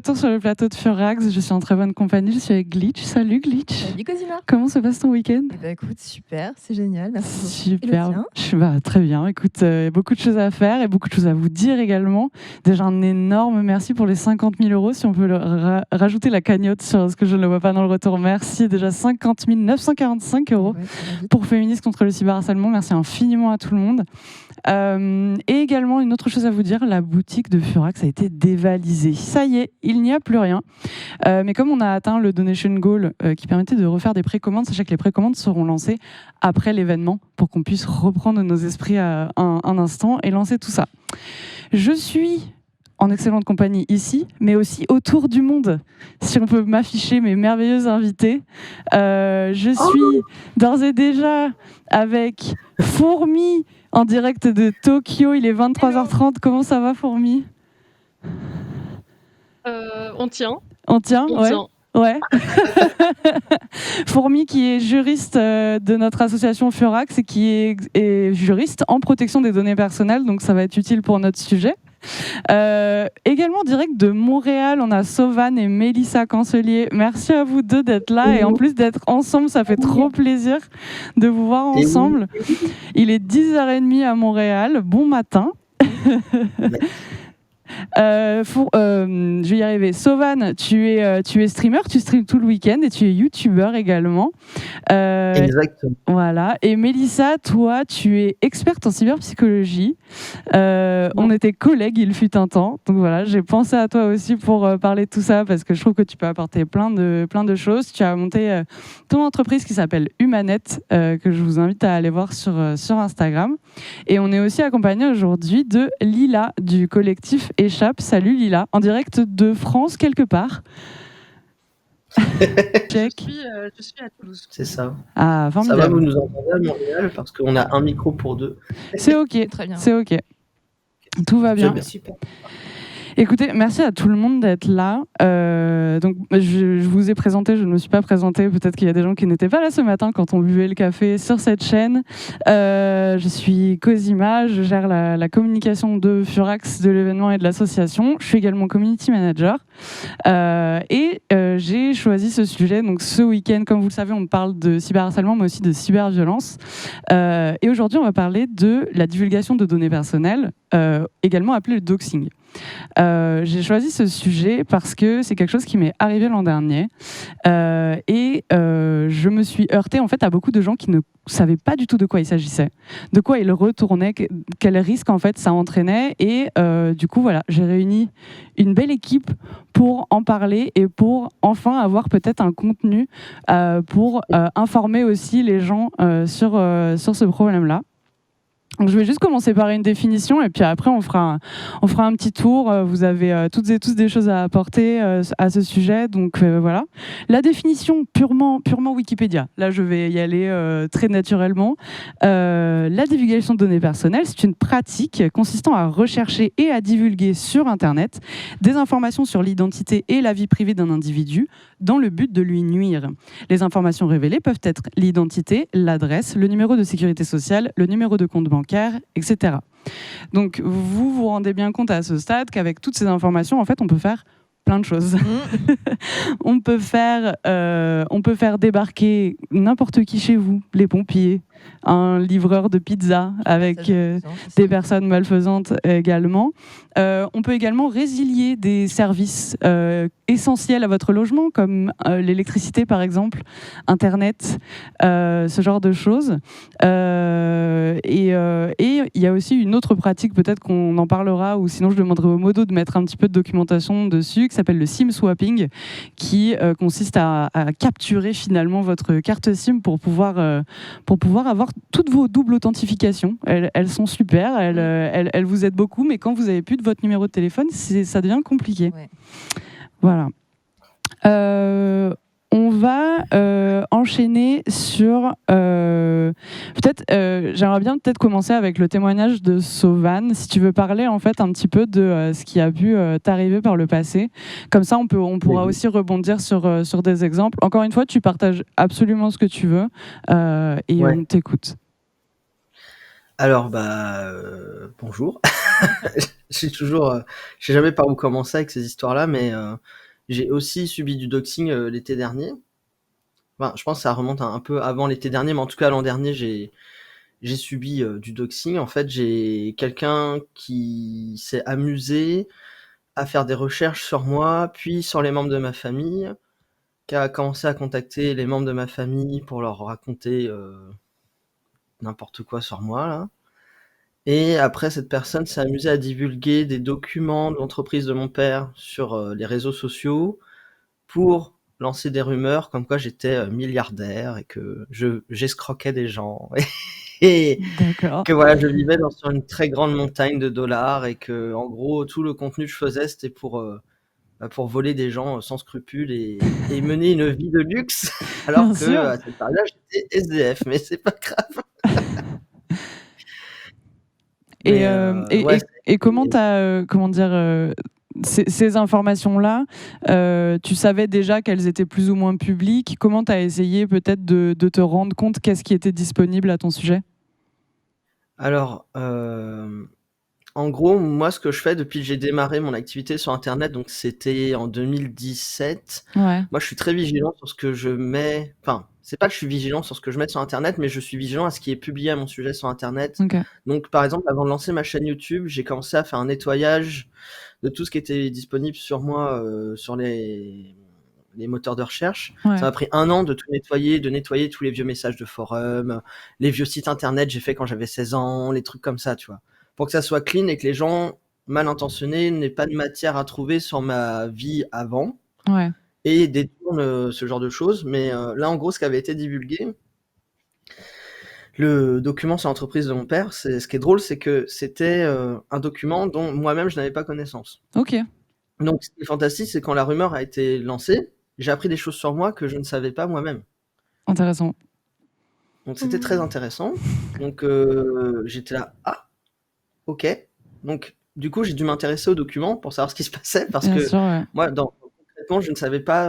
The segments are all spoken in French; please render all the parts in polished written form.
retour sur le plateau de Furax. Je suis en très bonne compagnie. Je suis avec Glitch. Salut Glitch. Salut Cosima. Comment se passe ton week-end? Écoute, super, c'est génial. Merci beaucoup. Super. Très bien. Écoute, beaucoup de choses à faire et beaucoup de choses à vous dire également. Déjà, un énorme merci pour les 50 000 €. Si on peut rajouter la cagnotte sur ce que je ne le vois pas dans le retour. Merci. Déjà 50 945 € pour Féministes contre le cyberharcèlement. Merci infiniment à tout le monde. Et également, une autre chose à vous dire, la boutique de Furax a été dévalisée. Ça y est, il n'y a plus rien. Mais comme on a atteint le donation goal qui permettait de refaire des précommandes, sachez que les précommandes seront lancées après l'événement pour qu'on puisse reprendre nos esprits un instant et lancer tout ça. Je suis en excellente compagnie ici, mais aussi autour du monde. Si on peut m'afficher mes merveilleux invités. Je suis d'ores et déjà avec Fourmi en direct de Tokyo. Il est 23h30. Comment ça va, Fourmi? On tient. On tient. Ouais. Fourmi qui est juriste de notre association Furax et qui est juriste en protection des données personnelles, donc ça va être utile pour notre sujet. Également direct de Montréal, on a Sauvan et Mélissa Cancelier. Merci à vous deux d'être là et en plus d'être ensemble, ça fait trop plaisir de vous voir ensemble. Il est 10h30 à Montréal. Bon matin. Je vais y arriver. Sauvan, tu es streamer, tu streams tout le week-end et tu es youtubeur également. Exactement. Voilà. Et Mélissa, toi, tu es experte en cyberpsychologie. On était collègues, il fut un temps. Donc voilà, j'ai pensé à toi aussi pour parler de tout ça parce que je trouve que tu peux apporter plein de choses. Tu as monté ton entreprise qui s'appelle Humanet, que je vous invite à aller voir sur Instagram. Et on est aussi accompagné aujourd'hui de Lila du collectif Échappe. Salut Lila, en direct de France quelque part. Je suis à Toulouse. C'est ça. Ah, formidable. Ça va, vous nous entendez à Montréal parce qu'on a un micro pour deux. C'est ok, très bien. C'est ok. Tout va bien. Super. Écoutez, merci à tout le monde d'être là. Donc, je vous ai présenté, je ne me suis pas présentée. Peut-être qu'il y a des gens qui n'étaient pas là ce matin quand on buvait le café sur cette chaîne. Je suis Cosima, je gère la communication de Furax, de l'événement et de l'association. Je suis également community manager. Et j'ai choisi ce sujet. Donc, ce week-end, comme vous le savez, on parle de cyberharcèlement, mais aussi de cyberviolence. Et aujourd'hui, on va parler de la divulgation de données personnelles, également appelée le doxing. J'ai choisi ce sujet parce que c'est quelque chose qui m'est arrivé l'an dernier et je me suis heurtée en fait à beaucoup de gens qui ne savaient pas du tout de quoi il s'agissait, de quoi il retournait, quel risque en fait ça entraînait et du coup voilà, j'ai réuni une belle équipe pour en parler et pour enfin avoir peut-être un contenu pour informer aussi les gens sur ce problème-là. Donc, je vais juste commencer par une définition et puis après on fera un petit tour. Vous avez toutes et tous des choses à apporter à ce sujet. Donc voilà. La définition purement Wikipédia. Là, je vais y aller très naturellement. La divulgation de données personnelles, c'est une pratique consistant à rechercher et à divulguer sur Internet des informations sur l'identité et la vie privée d'un individu dans le but de lui nuire. Les informations révélées peuvent être l'identité, l'adresse, le numéro de sécurité sociale, le numéro de compte bancaire, etc. Donc, vous vous rendez bien compte à ce stade qu'avec toutes ces informations, en fait, on peut faire plein de choses. On peut faire débarquer n'importe qui chez vous, les pompiers, un livreur de pizza avec des personnes malfaisantes également. On peut également résilier des services essentiels à votre logement, comme l'électricité par exemple, Internet, ce genre de choses. Et il y a aussi une autre pratique, peut-être qu'on en parlera, ou sinon je demanderai au Modo de mettre un petit peu de documentation dessus, qui s'appelle le SIM swapping, qui consiste à capturer finalement votre carte SIM pour pouvoir avoir toutes vos doubles authentifications. Elles sont super, elles vous aident beaucoup, mais quand vous n'avez plus de votre numéro de téléphone, ça devient compliqué. Ouais. Voilà. On va enchaîner sur... j'aimerais bien commencer avec le témoignage de Sauvan. Si tu veux parler en fait un petit peu de ce qui a pu t'arriver par le passé. Comme ça, on pourra aussi rebondir sur des exemples. Encore une fois, tu partages absolument ce que tu veux et on t'écoute. Alors, bonjour. Je sais jamais par où commencer avec ces histoires-là, mais j'ai aussi subi du doxing l'été dernier. Enfin, je pense que ça remonte un peu avant l'été dernier, mais en tout cas l'an dernier, j'ai subi du doxing. En fait, j'ai quelqu'un qui s'est amusé à faire des recherches sur moi, puis sur les membres de ma famille, qui a commencé à contacter les membres de ma famille pour leur raconter n'importe quoi sur moi, là. Et après, cette personne s'est amusée à divulguer des documents de l'entreprise de mon père sur les réseaux sociaux pour lancer des rumeurs comme quoi j'étais milliardaire et que j'escroquais des gens et D'accord. que voilà, je vivais sur une très grande montagne de dollars et que en gros tout le contenu que je faisais c'était pour voler des gens sans scrupules et mener une vie de luxe alors Bien que sûr. à cette période-là j'étais SDF, mais c'est pas grave. Et, Mais ouais, et comment t'as, comment dire, ces informations-là, tu savais déjà qu'elles étaient plus ou moins publiques. Comment tu as essayé peut-être de te rendre compte qu'est-ce qui était disponible à ton sujet? alors, en gros, moi, ce que je fais depuis que j'ai démarré mon activité sur internet, donc c'était en 2017, Ouais. moi, je suis très vigilant sur ce que je mets. Enfin, c'est pas que je suis vigilant sur ce que je mets sur internet, mais je suis vigilant à ce qui est publié à mon sujet sur internet. OK. Donc, par exemple, avant de lancer ma chaîne YouTube, j'ai commencé à faire un nettoyage de tout ce qui était disponible sur moi, sur les moteurs de recherche. Ouais. Ça m'a pris 1 an de tout nettoyer, de nettoyer tous les vieux messages de forum, les vieux sites internet, j'ai fait quand j'avais 16 ans, les trucs comme ça, tu vois? Pour que ça soit clean et que les gens mal intentionnés n'aient pas de matière à trouver sur ma vie avant Ouais. et détournent ce genre de choses. Mais là, en gros, ce qui avait été divulgué, le document sur l'entreprise de mon père, ce qui est drôle, c'est que c'était un document dont moi-même je n'avais pas connaissance. OK. Donc, ce qui est fantastique, c'est quand la rumeur a été lancée, j'ai appris des choses sur moi que je ne savais pas moi-même. Intéressant. Donc, c'était très intéressant. Donc, j'étais là, ah, ok. Donc, du coup, j'ai dû m'intéresser aux documents pour savoir ce qui se passait parce Bien que sûr, ouais. moi, concrètement, je ne savais pas.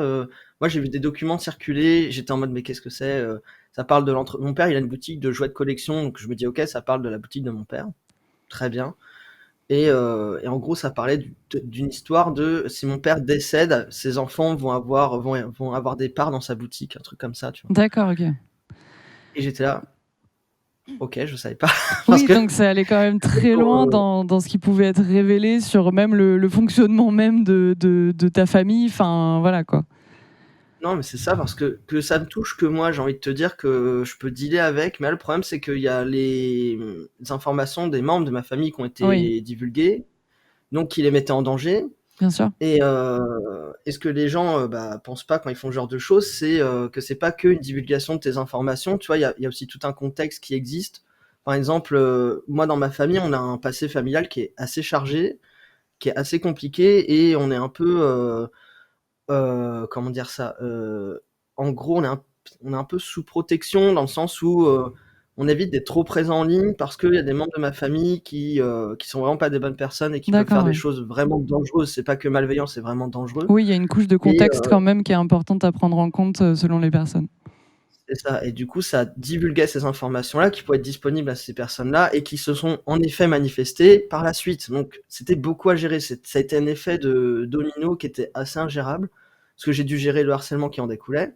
Moi, j'ai vu des documents circuler. J'étais en mode, mais qu'est-ce que c'est Ça parle de mon père, il a une boutique de jouets de collection. Donc, je me dis, ok, ça parle de la boutique de mon père. Très bien. Et en gros, ça parlait d'une histoire de si mon père décède, ses enfants vont avoir des parts dans sa boutique, un truc comme ça, tu vois. D'accord, OK. Et j'étais là, ok, je savais pas. Parce Oui, que donc ça allait quand même très loin dans ce qui pouvait être révélé sur même le fonctionnement même de ta famille. Enfin, voilà quoi. non, mais c'est ça, parce que ça me touche que moi, j'ai envie de te dire que je peux dealer avec, mais là, le problème, c'est qu'il y a les informations des membres de ma famille qui ont été Oui. divulguées, donc qui les mettaient en danger. Bien sûr. Et ce que les gens pensent pas quand ils font ce genre de choses, c'est que c'est pas que une divulgation de tes informations. Tu vois, il y a aussi tout un contexte qui existe. Par exemple, moi, dans ma famille, on a un passé familial qui est assez chargé, qui est assez compliqué, et on est un peu comment dire ça? En gros, on est un peu sous protection dans le sens où, on évite d'être trop présent en ligne parce qu'il y a des membres de ma famille qui sont vraiment pas des bonnes personnes et qui peuvent D'accord, faire des ouais. choses vraiment dangereuses. C'est pas que malveillant, c'est vraiment dangereux. Oui, il y a une couche de Et contexte quand même qui est importante à prendre en compte selon les personnes. c'est ça, et du coup, ça divulguait ces informations-là qui pouvaient être disponibles à ces personnes-là et qui se sont en effet manifestées par la suite. Donc c'était beaucoup à gérer. Ça a été un effet de domino qui était assez ingérable, parce que j'ai dû gérer le harcèlement qui en découlait.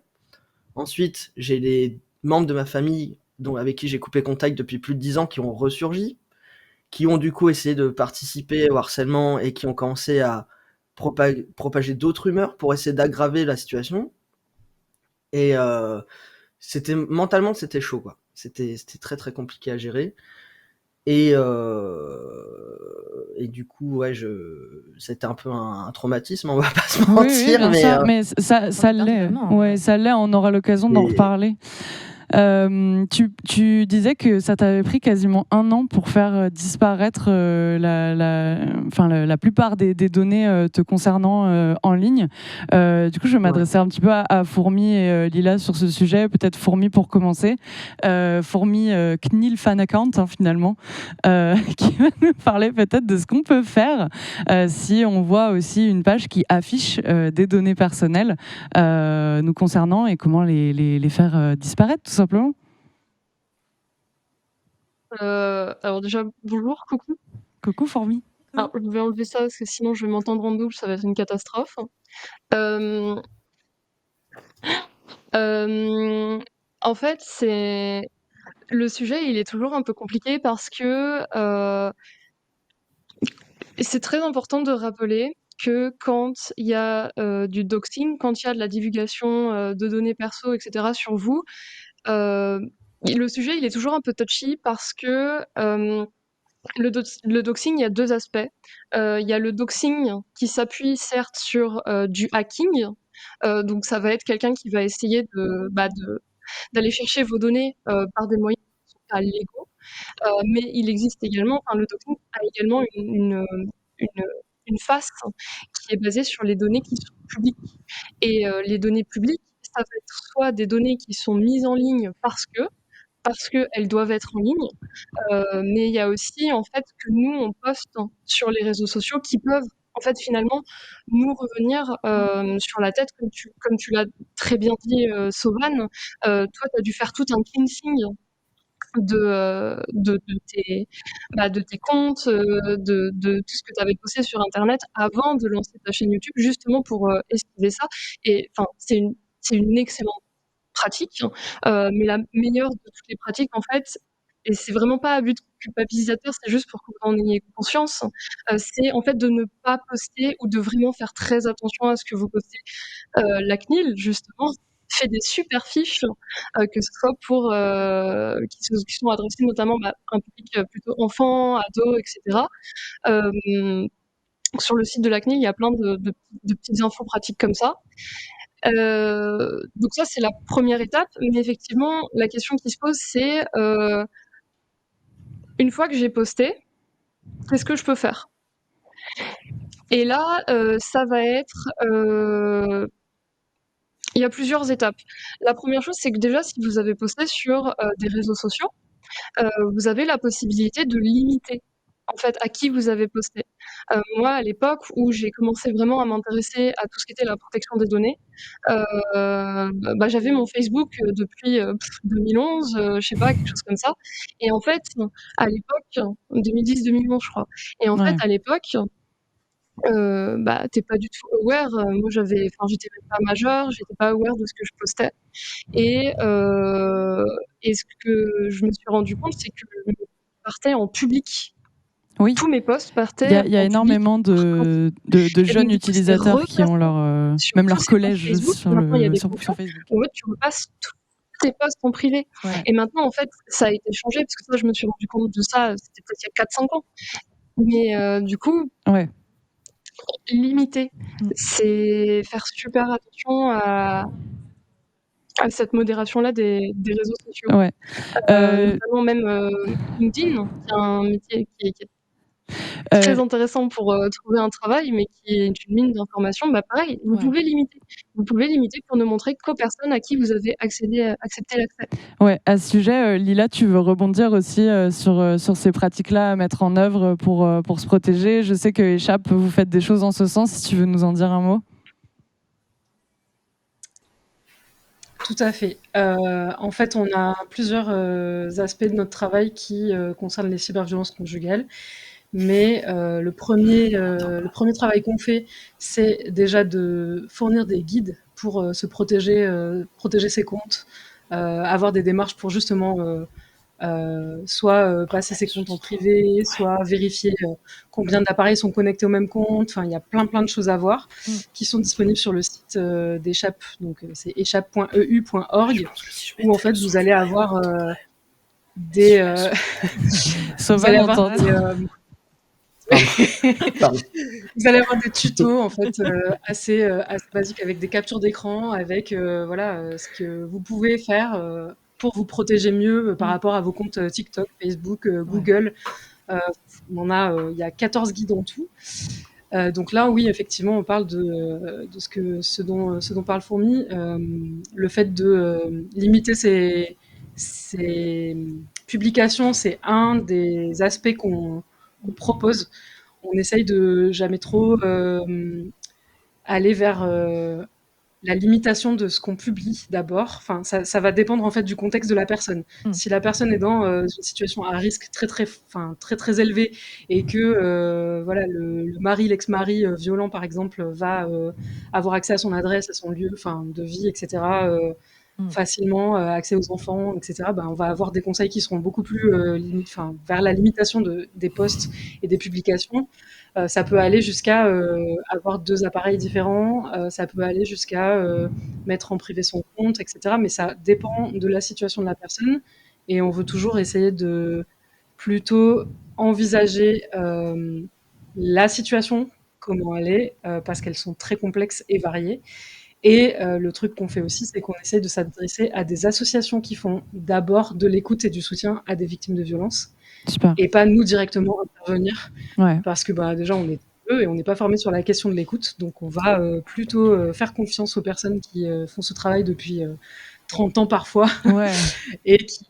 Ensuite, j'ai les membres de ma famille avec qui j'ai coupé contact depuis plus de 10 ans qui ont ressurgi, qui ont du coup essayé de participer au harcèlement et qui ont commencé à propager d'autres rumeurs pour essayer d'aggraver la situation. Et mentalement, c'était chaud, quoi. C'était très très compliqué à gérer. Et du coup, ouais, c'était un peu un traumatisme, on va pas se Oui, mentir, bien mais sûr, mais ça l'est. Personnellement, Ouais, ça l'est. On aura l'occasion d'en Et- reparler. Tu disais que ça t'avait pris quasiment 1 an pour faire disparaître la plupart des données te concernant en ligne. Du coup, je vais m'adresser un petit peu à Fourmi et Lila sur ce sujet. Peut-être Fourmi pour commencer. Fourmi, CNIL fan account finalement, qui va nous parler peut-être de ce qu'on peut faire si on voit aussi une page qui affiche des données personnelles nous concernant et comment les faire disparaître tout simplement. Alors déjà, bonjour, coucou. Coucou Formi. Alors, je vais enlever ça parce que sinon je vais m'entendre en double, ça va être une catastrophe. En fait, le sujet, il est toujours un peu compliqué parce que c'est très important de rappeler que quand il y a du doxing, quand il y a de la divulgation de données perso, etc. sur vous, le sujet, il est toujours un peu touchy parce que le doxing, il y a deux aspects. Il y a le doxing qui s'appuie certes sur du hacking. Donc ça va être quelqu'un qui va essayer d'aller chercher vos données par des moyens qui ne sont pas légaux. Mais il existe également, le doxing a également une, une face qui est basée sur les données qui sont publiques. Et les données publiques, ça va être soit des données qui sont mises en ligne parce qu'elles doivent être en ligne, mais il y a aussi en fait que nous on poste sur les réseaux sociaux qui peuvent en fait finalement nous revenir sur la tête comme tu l'as très bien dit Sovan. Toi tu as dû faire tout un cleansing de tes comptes, de tout ce que tu avais posté sur internet avant de lancer ta chaîne YouTube justement pour esquiver ça. Et enfin c'est une excellente pratique, mais la meilleure de toutes les pratiques en fait, et c'est vraiment pas à but culpabilisateur, c'est juste pour que vous en ayez conscience, c'est en fait de ne pas poster ou de vraiment faire très attention à ce que vous postez. La CNIL justement fait des super fiches, que ce soit pour qui sont adressées notamment à un public plutôt enfant, ado, etc. Sur le site de la CNIL, il y a plein de petites infos pratiques comme ça. Donc ça, c'est la première étape. Mais effectivement, la question qui se pose, c'est une fois que j'ai posté, qu'est-ce que je peux faire? Et là, ça va être... il y a plusieurs étapes. La première chose, c'est que déjà, si vous avez posté sur des réseaux sociaux, vous avez la possibilité de limiter en fait à qui vous avez posté. Moi, à l'époque où j'ai commencé vraiment à m'intéresser à tout ce qui était la protection des données, j'avais mon Facebook depuis 2011, je sais pas, quelque chose comme ça. Et en fait, à l'époque, 2010-2011, je crois. Et en fait, à l'époque, t'es pas du tout aware. Moi, j'étais même pas majeure, j'étais pas aware de ce que je postais. Et ce que je me suis rendu compte, c'est que je partais en public. Oui. Tous mes posts partaient. Il y a énormément de jeunes utilisateurs qui ont même leur collège sur Facebook. En fait, tu repasses tous tes posts en privé. Ouais. Et maintenant, en fait, ça a été changé parce que ça, je me suis rendu compte de ça, c'était peut-être il y a 4-5 ans. Mais du coup, limiter, c'est faire super attention à cette modération-là des réseaux sociaux. Ouais. Notamment même LinkedIn, qui est un métier qui est très intéressant pour trouver un travail, mais qui est une mine d'informations. Pareil, vous pouvez limiter. Vous pouvez limiter pour ne montrer qu'aux personnes à qui vous avez accepté l'accès. Ouais, à ce sujet, Lila, tu veux rebondir aussi sur ces pratiques-là à mettre en œuvre pour se protéger. Je sais que Échappe, vous faites des choses en ce sens, si tu veux nous en dire un mot. Tout à fait. En fait, on a plusieurs aspects de notre travail qui concernent les cyberviolences conjugales. Mais le premier travail qu'on fait, c'est déjà de fournir des guides pour se protéger ses comptes, avoir des démarches pour justement soit passer ses comptes en privé, soit vérifier combien d'appareils sont connectés au même compte. Enfin, il y a plein de choses à voir qui sont disponibles sur le site d'Échappe. Donc c'est échappe.eu.org où en fait vous allez avoir des vous allez avoir vous allez avoir des tutos en fait assez basiques avec des captures d'écran, avec ce que vous pouvez faire pour vous protéger mieux par rapport à vos comptes TikTok, Facebook, Google. Il y a 14 guides en tout. Donc là, oui, effectivement, on parle de ce dont parle Fourmi, le fait de limiter ces publications, c'est un des aspects qu'on propose. On essaye de jamais trop aller vers la limitation de ce qu'on publie d'abord. Enfin, ça va dépendre en fait du contexte de la personne. Si la personne est dans une situation à risque très élevé et que voilà le mari, l'ex-mari violent par exemple va avoir accès à son adresse, à son lieu, de vie, etc. Facilement, accès aux enfants, etc. On va avoir des conseils qui seront beaucoup plus vers la limitation des posts et des publications. Ça peut aller jusqu'à avoir 2 appareils différents, ça peut aller jusqu'à mettre en privé son compte, etc. Mais ça dépend de la situation de la personne et on veut toujours essayer de plutôt envisager la situation, comment elle est, parce qu'elles sont très complexes et variées. Et le truc qu'on fait aussi, c'est qu'on essaye de s'adresser à des associations qui font d'abord de l'écoute et du soutien à des victimes de violences. Super. Et pas nous directement intervenir. Ouais. Parce que déjà, on est peu et on n'est pas formé sur la question de l'écoute. Donc, on va plutôt faire confiance aux personnes qui font ce travail depuis 30 ans parfois. Ouais. Et qui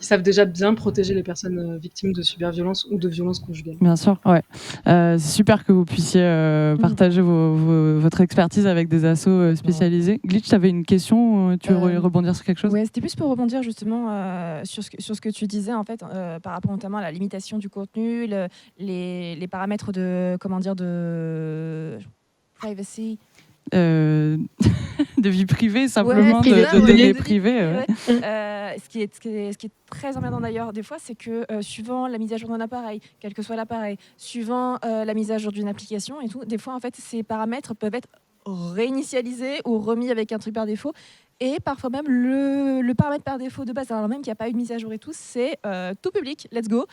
savent déjà bien protéger les personnes victimes de cyberviolence ou de violences conjugales. Bien sûr, ouais. C'est super que vous puissiez partager votre expertise avec des assos spécialisés. Glitch, tu avais une question, tu veux rebondir sur quelque chose? Ouais, c'était plus pour rebondir justement sur ce que tu disais en fait, par rapport notamment à la limitation du contenu, les paramètres de, comment dire, de privacy. De vie privée, simplement, de données privées. Ce qui est très emmerdant d'ailleurs, des fois, c'est que suivant la mise à jour d'un appareil, quel que soit l'appareil, suivant la mise à jour d'une application et tout, des fois, en fait, ces paramètres peuvent être réinitialisés ou remis avec un truc par défaut. Et parfois même, le paramètre par défaut de base, alors même qu'il n'y a pas eu de mise à jour et tout, c'est tout public, let's go.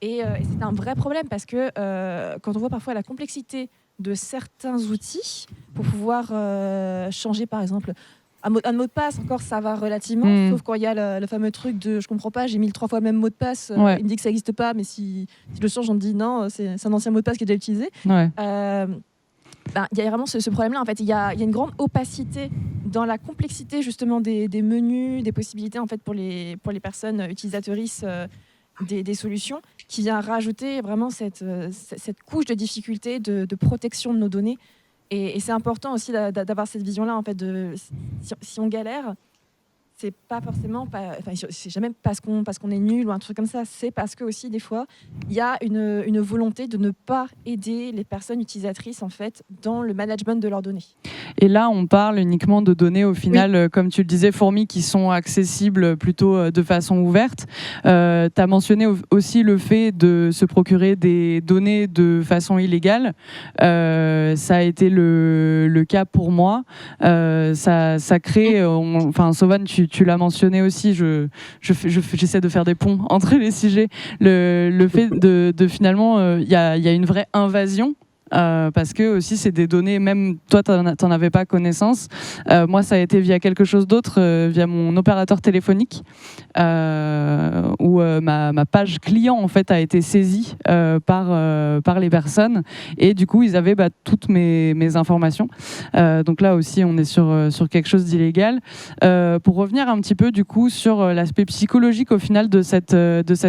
Et c'est un vrai problème parce que quand on voit parfois la complexité de certains outils pour pouvoir changer, par exemple, un mot de passe, encore ça va relativement, sauf quand il y a le fameux truc de je comprends pas, j'ai mis 3 fois le même mot de passe, il me dit que ça n'existe pas, mais si je le change, on me dit non, c'est un ancien mot de passe qui est déjà utilisé. Ouais. Il y a vraiment ce problème-là. En fait, il y a une grande opacité dans la complexité justement des menus, des possibilités en fait pour les personnes utilisatrices des solutions, qui vient rajouter vraiment cette couche de difficulté de protection de nos données. Et c'est important aussi d'avoir cette vision-là en fait de si on galère. C'est pas forcément, c'est jamais parce qu'on est nul ou un truc comme ça, c'est parce que aussi des fois il y a une volonté de ne pas aider les personnes utilisatrices en fait dans le management de leurs données. Et là, on parle uniquement de données au final, comme tu le disais, fourmis, qui sont accessibles plutôt de façon ouverte. Tu as mentionné aussi le fait de se procurer des données de façon illégale. Ça a été le cas pour moi. Ça crée, Sovan, tu l'as mentionné aussi, j'essaie de faire des ponts entre les sujets. Le fait de finalement, il y a une vraie invasion. Parce que aussi c'est des données, même toi t'en avais pas connaissance, moi ça a été via quelque chose d'autre, via mon opérateur téléphonique, où ma page client en fait a été saisie par les personnes, et du coup ils avaient toutes mes informations, donc là aussi on est sur quelque chose d'illégal. Pour revenir un petit peu du coup sur l'aspect psychologique au final de cette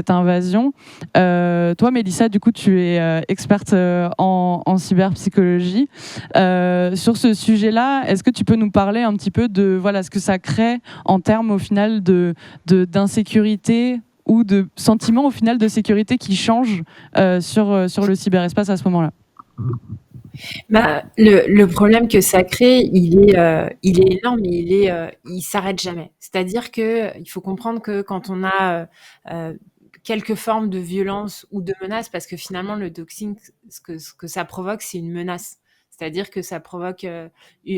invasion, toi Mélissa, du coup tu es experte en cyberpsychologie. Sur ce sujet-là, est-ce que tu peux nous parler un petit peu de ce que ça crée en termes au final d'insécurité ou de sentiments au final de sécurité qui changent sur le cyberespace à ce moment-là? Le problème que ça crée, il est énorme, mais il s'arrête jamais. C'est-à-dire que il faut comprendre que quand on a quelques formes de violence ou de menace, parce que finalement le doxing, ce que ça provoque, c'est une menace. C'est-à-dire que ça provoque,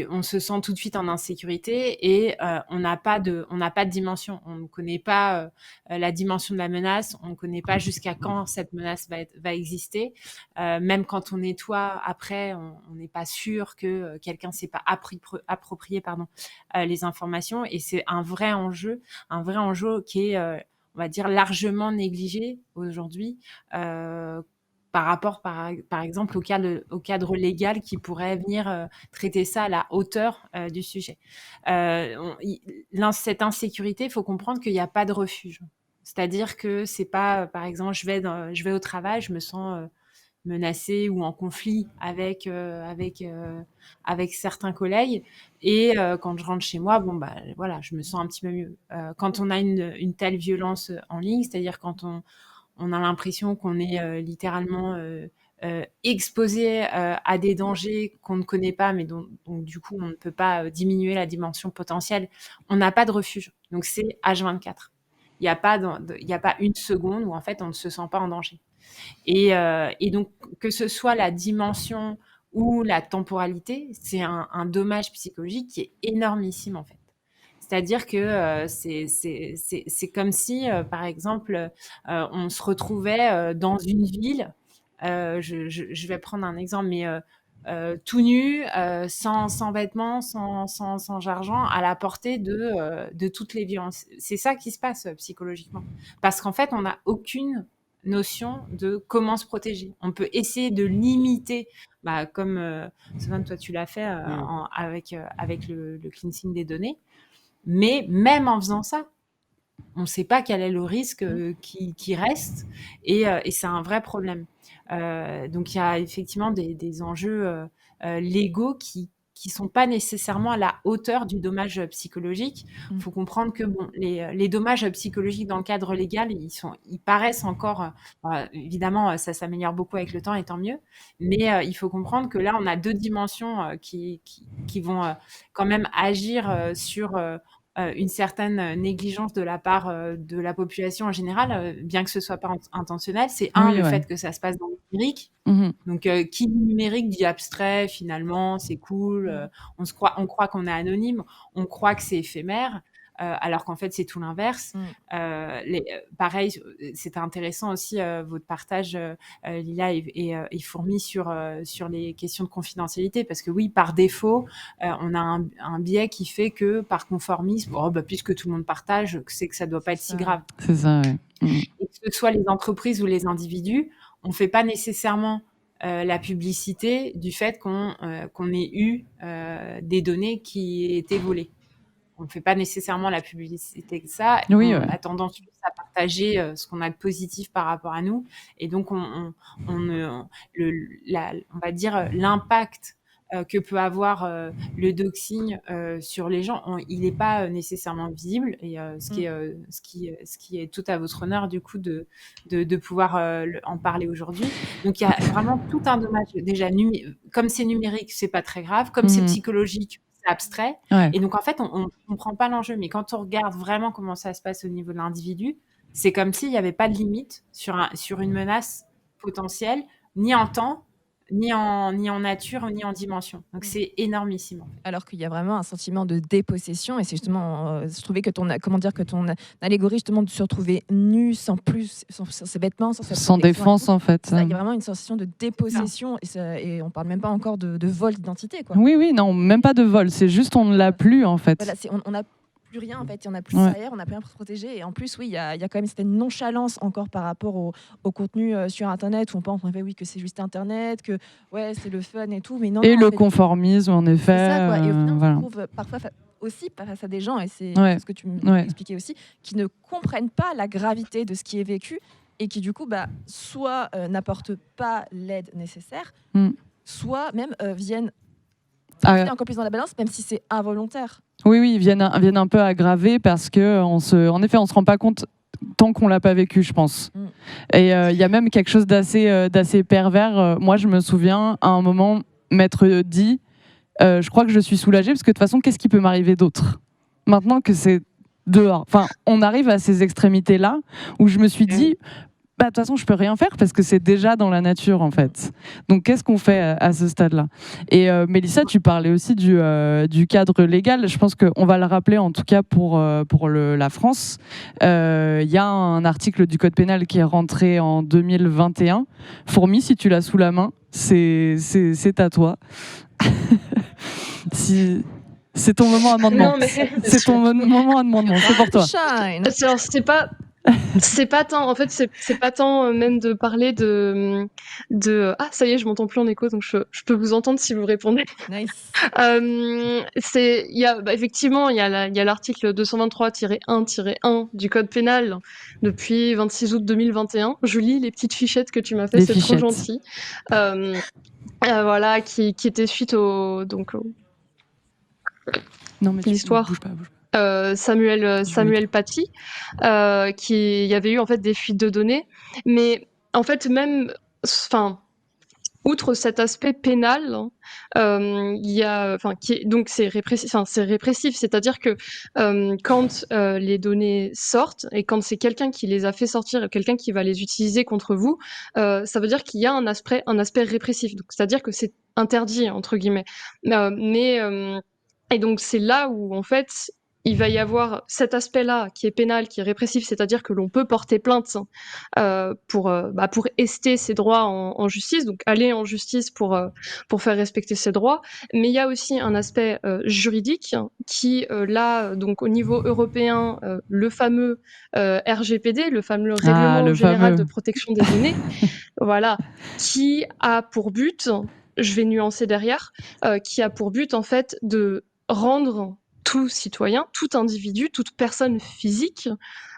on se sent tout de suite en insécurité et on n'a pas de dimension. On ne connaît pas la dimension de la menace, on ne connaît pas jusqu'à quand cette menace va exister. Même quand on nettoie, après, on n'est pas sûr que quelqu'un s'est pas approprié les informations. Et c'est un vrai enjeu qui est, on va dire, largement négligé aujourd'hui. Par rapport, par exemple, au cadre légal qui pourrait venir traiter ça à la hauteur du sujet. Cette insécurité, il faut comprendre qu'il n'y a pas de refuge. C'est-à-dire que c'est pas, par exemple, je vais au travail, je me sens menacée ou en conflit avec certains collègues. Et quand je rentre chez moi, bon bah voilà, je me sens un petit peu mieux. Quand on a une telle violence en ligne, c'est-à-dire quand on a l'impression qu'on est littéralement exposé à des dangers qu'on ne connaît pas, mais donc du coup on ne peut pas diminuer la dimension potentielle, on n'a pas de refuge. Donc c'est H24. Il n'y a pas une seconde où en fait on ne se sent pas en danger. Et donc que ce soit la dimension ou la temporalité, c'est un dommage psychologique qui est énormissime en fait. C'est-à-dire que c'est comme si, par exemple, on se retrouvait dans une ville. Je vais prendre un exemple, mais tout nu, sans vêtements, sans argent, à la portée de toutes les violences. C'est ça qui se passe psychologiquement. Parce qu'en fait, on n'a aucune notion de comment se protéger. On peut essayer de limiter, comme Stéphane, toi tu l'as fait avec le cleansing des données. Mais même en faisant ça, on ne sait pas quel est le risque qui reste et c'est un vrai problème. Donc il y a effectivement des enjeux légaux qui sont pas nécessairement à la hauteur du dommage psychologique. Il faut comprendre que bon, les dommages psychologiques dans le cadre légal, ils paraissent encore, évidemment, ça s'améliore beaucoup avec le temps et tant mieux, mais il faut comprendre que là, on a deux dimensions qui vont quand même agir sur une certaine négligence de la part de la population en général, bien que ce soit pas intentionnel. C'est le fait que ça se passe dans le numérique. Donc, qui dit numérique dit abstrait, finalement, c'est cool. On croit qu'on est anonyme, on croit que c'est éphémère, alors qu'en fait, c'est tout l'inverse. Pareil, c'était intéressant aussi votre partage, Lila et Fourmi, sur les questions de confidentialité, parce que oui, par défaut, on a un biais qui fait que, par conformisme, puisque tout le monde partage, c'est que ça doit pas être si grave. C'est ça, oui. Et que ce soit les entreprises ou les individus, on fait pas nécessairement la publicité du fait qu'on ait eu des données qui étaient volées. On ne fait pas nécessairement la publicité de ça. Oui, on a tendance plus à partager ce qu'on a de positif par rapport à nous. Et donc, on va dire l'impact que peut avoir le doxing sur les gens, il n'est pas nécessairement visible. Et ce qui est tout à votre honneur, du coup, de pouvoir en parler aujourd'hui. Donc, il y a vraiment tout un dommage. Déjà, comme c'est numérique, c'est pas très grave. Comme c'est psychologique, c'est abstrait. Et donc, en fait, on ne comprend pas l'enjeu. Mais quand on regarde vraiment comment ça se passe au niveau de l'individu, c'est comme s'il n'y avait pas de limite sur une menace potentielle, ni en temps, ni en nature, ni en dimension. Donc, c'est énormissime. Alors qu'il y a vraiment un sentiment de dépossession. Et c'est justement, je trouvais que ton allégorie, justement, de se retrouver nu, sans ses vêtements, sans défense, en fait. Il y a vraiment une sensation de dépossession. Et on ne parle même pas encore de vol d'identité, quoi. Oui, non, même pas de vol. C'est juste on ne l'a plus, en fait. Voilà, on n'a plus rien, en fait. On n'a plus derrière, on n'a plus rien pour se protéger. Et en plus, oui, il y a quand même cette nonchalance encore par rapport au contenu sur Internet, où on pense en fait, que c'est juste Internet, que c'est le fun et tout. Mais non, et non, le en fait, conformisme, en effet. C'est ça, quoi. Et au final, voilà. on trouve parfois aussi face à des gens, et c'est ce que tu m'expliquais aussi, qui ne comprennent pas la gravité de ce qui est vécu et qui, du coup, soit n'apportent pas l'aide nécessaire, soit même viennent encore plus dans la balance, même si c'est involontaire. Oui, ils viennent un peu aggraver parce que en effet, on se rend pas compte tant qu'on l'a pas vécu, je pense. Et il y a même quelque chose d'assez pervers. Moi, je me souviens à un moment m'être dit, je crois que je suis soulagée parce que de toute façon, qu'est-ce qui peut m'arriver d'autre maintenant que c'est dehors. Enfin, on arrive à ces extrémités-là où je me suis dit, de toute façon, je peux rien faire parce que c'est déjà dans la nature, en fait. Donc, qu'est-ce qu'on fait à ce stade-là ? Et Mélissa, tu parlais aussi du cadre légal. Je pense qu'on va le rappeler, en tout cas pour la France. Il y a un article du Code pénal qui est rentré en 2021. Fourmi, si tu l'as sous la main, c'est à toi. C'est ton moment amendement. Non, mais... C'est ton moment amendement. C'est pour toi. Shine. Alors, c'est pas C'est pas tant, en fait, c'est pas tant même de parler ah, ça y est, je m'entends plus en écho, donc je peux vous entendre si vous répondez. Nice. Effectivement, il y a l'article 223-1-1 du Code pénal depuis 26 août 2021. Je lis les petites fichettes que tu m'as fait, Les c'est trop fichettes. gentil. Voilà, qui était suite au Non, mais l'histoire. bouge pas. Samuel Paty, qui y avait eu en fait des fuites de données, mais en fait même, enfin, outre cet aspect pénal, il y a, enfin, donc c'est répressif, c'est-à-dire que quand les données sortent et quand c'est quelqu'un qui les a fait sortir, quelqu'un qui va les utiliser contre vous, ça veut dire qu'il y a un aspect répressif, donc c'est-à-dire que c'est interdit entre guillemets, et donc c'est là où en fait il va y avoir cet aspect-là qui est pénal, qui est répressif, c'est-à-dire que l'on peut porter plainte pour ester ses droits en justice, donc aller en justice pour faire respecter ses droits. Mais il y a aussi un aspect juridique qui, là, donc au niveau européen, le fameux RGPD, le fameux Règlement général de protection des données, voilà, qui a pour but, je vais nuancer derrière, qui a pour but en fait de rendre tout citoyen, tout individu, toute personne physique